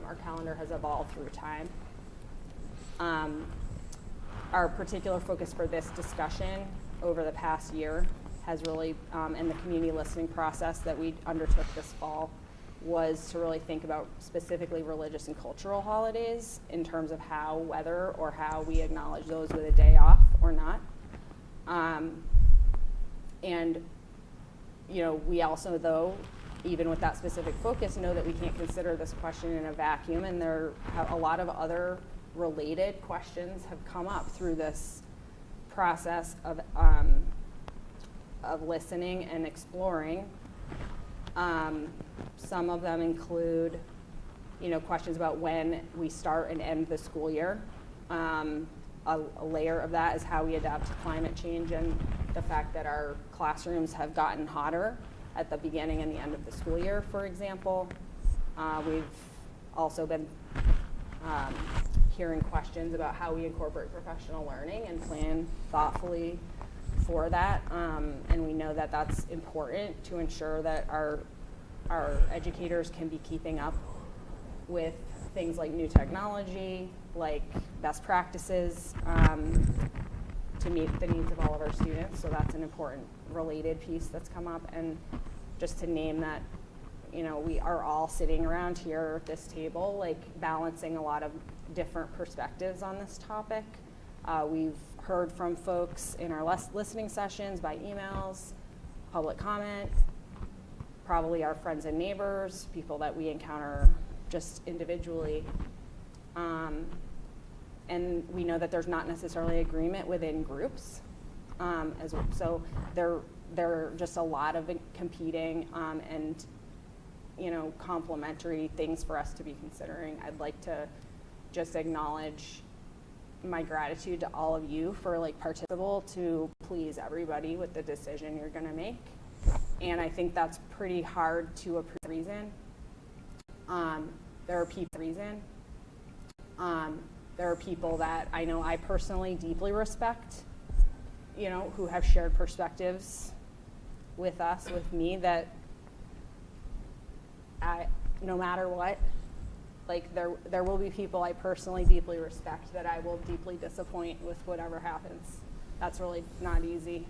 our calendar has evolved through time. Our particular focus for this discussion over the past year has really, in the community listening process that we undertook this fall, was to really think about specifically religious and cultural holidays in terms of how, whether or how we acknowledge those with a day off or not. And you know, we also, though, even with that specific focus, know that we can't consider this question in a vacuum, and there have a lot of other related questions have come up through this process of listening and exploring. Some of them include, you know, questions about when we start and end the school year. A layer of that is how we adapt to climate change and the fact that our classrooms have gotten hotter at the beginning and the end of the school year, for example. We've also been hearing questions about how we incorporate professional learning and plan thoughtfully for that. And we know that that's important to ensure that our our educators can be keeping up with things like new technology, like best practices, to meet the needs of all of our students. So that's an important related piece that's come up. And just to name that, you know, we are all sitting around here at this table, like balancing a lot of different perspectives on this topic. We've heard from folks in our listening sessions, by emails, public comment, probably our friends and neighbors, people that we encounter just individually. And we know that there's not necessarily agreement within groups. So there are just a lot of competing and complementary things for us to be considering. I'd like to just acknowledge my gratitude to all of you for participating to please everybody with the decision you're going to make. And I think that's pretty hard to approve. There are people that I know I personally deeply respect, who have shared perspectives with me, that no matter what, there will be people I personally deeply respect that I will deeply disappoint with whatever happens. That's really not easy.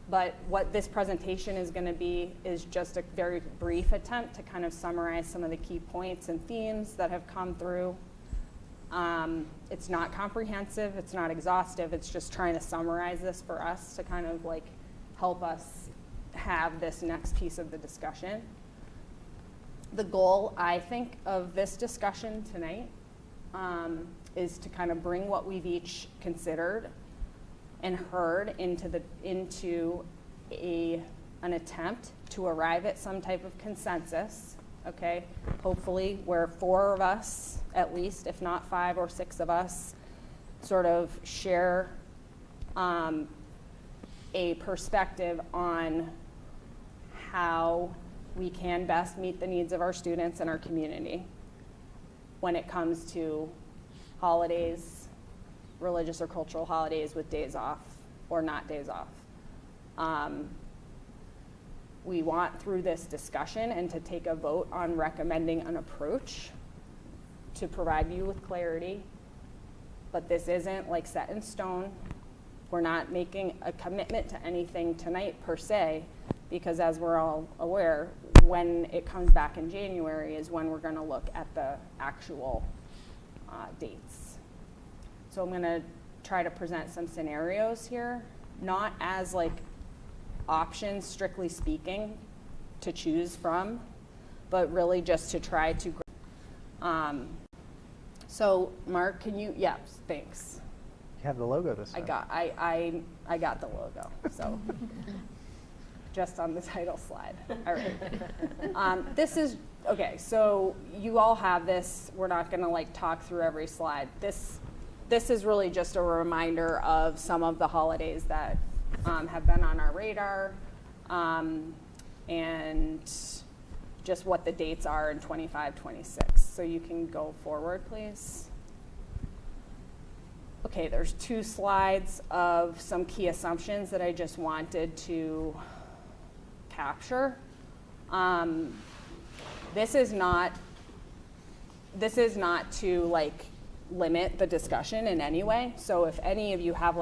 But what this presentation is going to be is just a very brief attempt to kind of summarize some of the key points and themes that have come through. It's not comprehensive, it's not exhaustive, it's just trying to summarize this for us to kind of help us have this next piece of the discussion. The goal, I think, of this discussion tonight is to kind of bring what we've each considered and heard into an attempt to arrive at some type of consensus, okay? Hopefully where 4 of us, at least, if not 5 or 6 of us, sort of share a perspective on how we can best meet the needs of our students and our community when it comes to holidays, religious or cultural holidays with days off or not days off. We want, through this discussion and to take a vote on recommending an approach to provide you with clarity, but this isn't set in stone. We're not making a commitment to anything tonight per se, because as we're all aware, when it comes back in January is when we're going to look at the actual dates. So I'm going to try to present some scenarios here, not as options, strictly speaking, to choose from, but really just to try to. So Mark, can you? Yes, thanks. You have the logo this time. I got the logo. So. Just on the title slide. All right. This is, okay, so you all have this. We're not going to talk through every slide. This is really just a reminder of some of the holidays that have been on our radar, and just what the dates are in 25, 26. So you can go forward, please. Okay, there's 2 slides of some key assumptions that I just wanted to capture. This is not to limit the discussion in any way. So if any of you have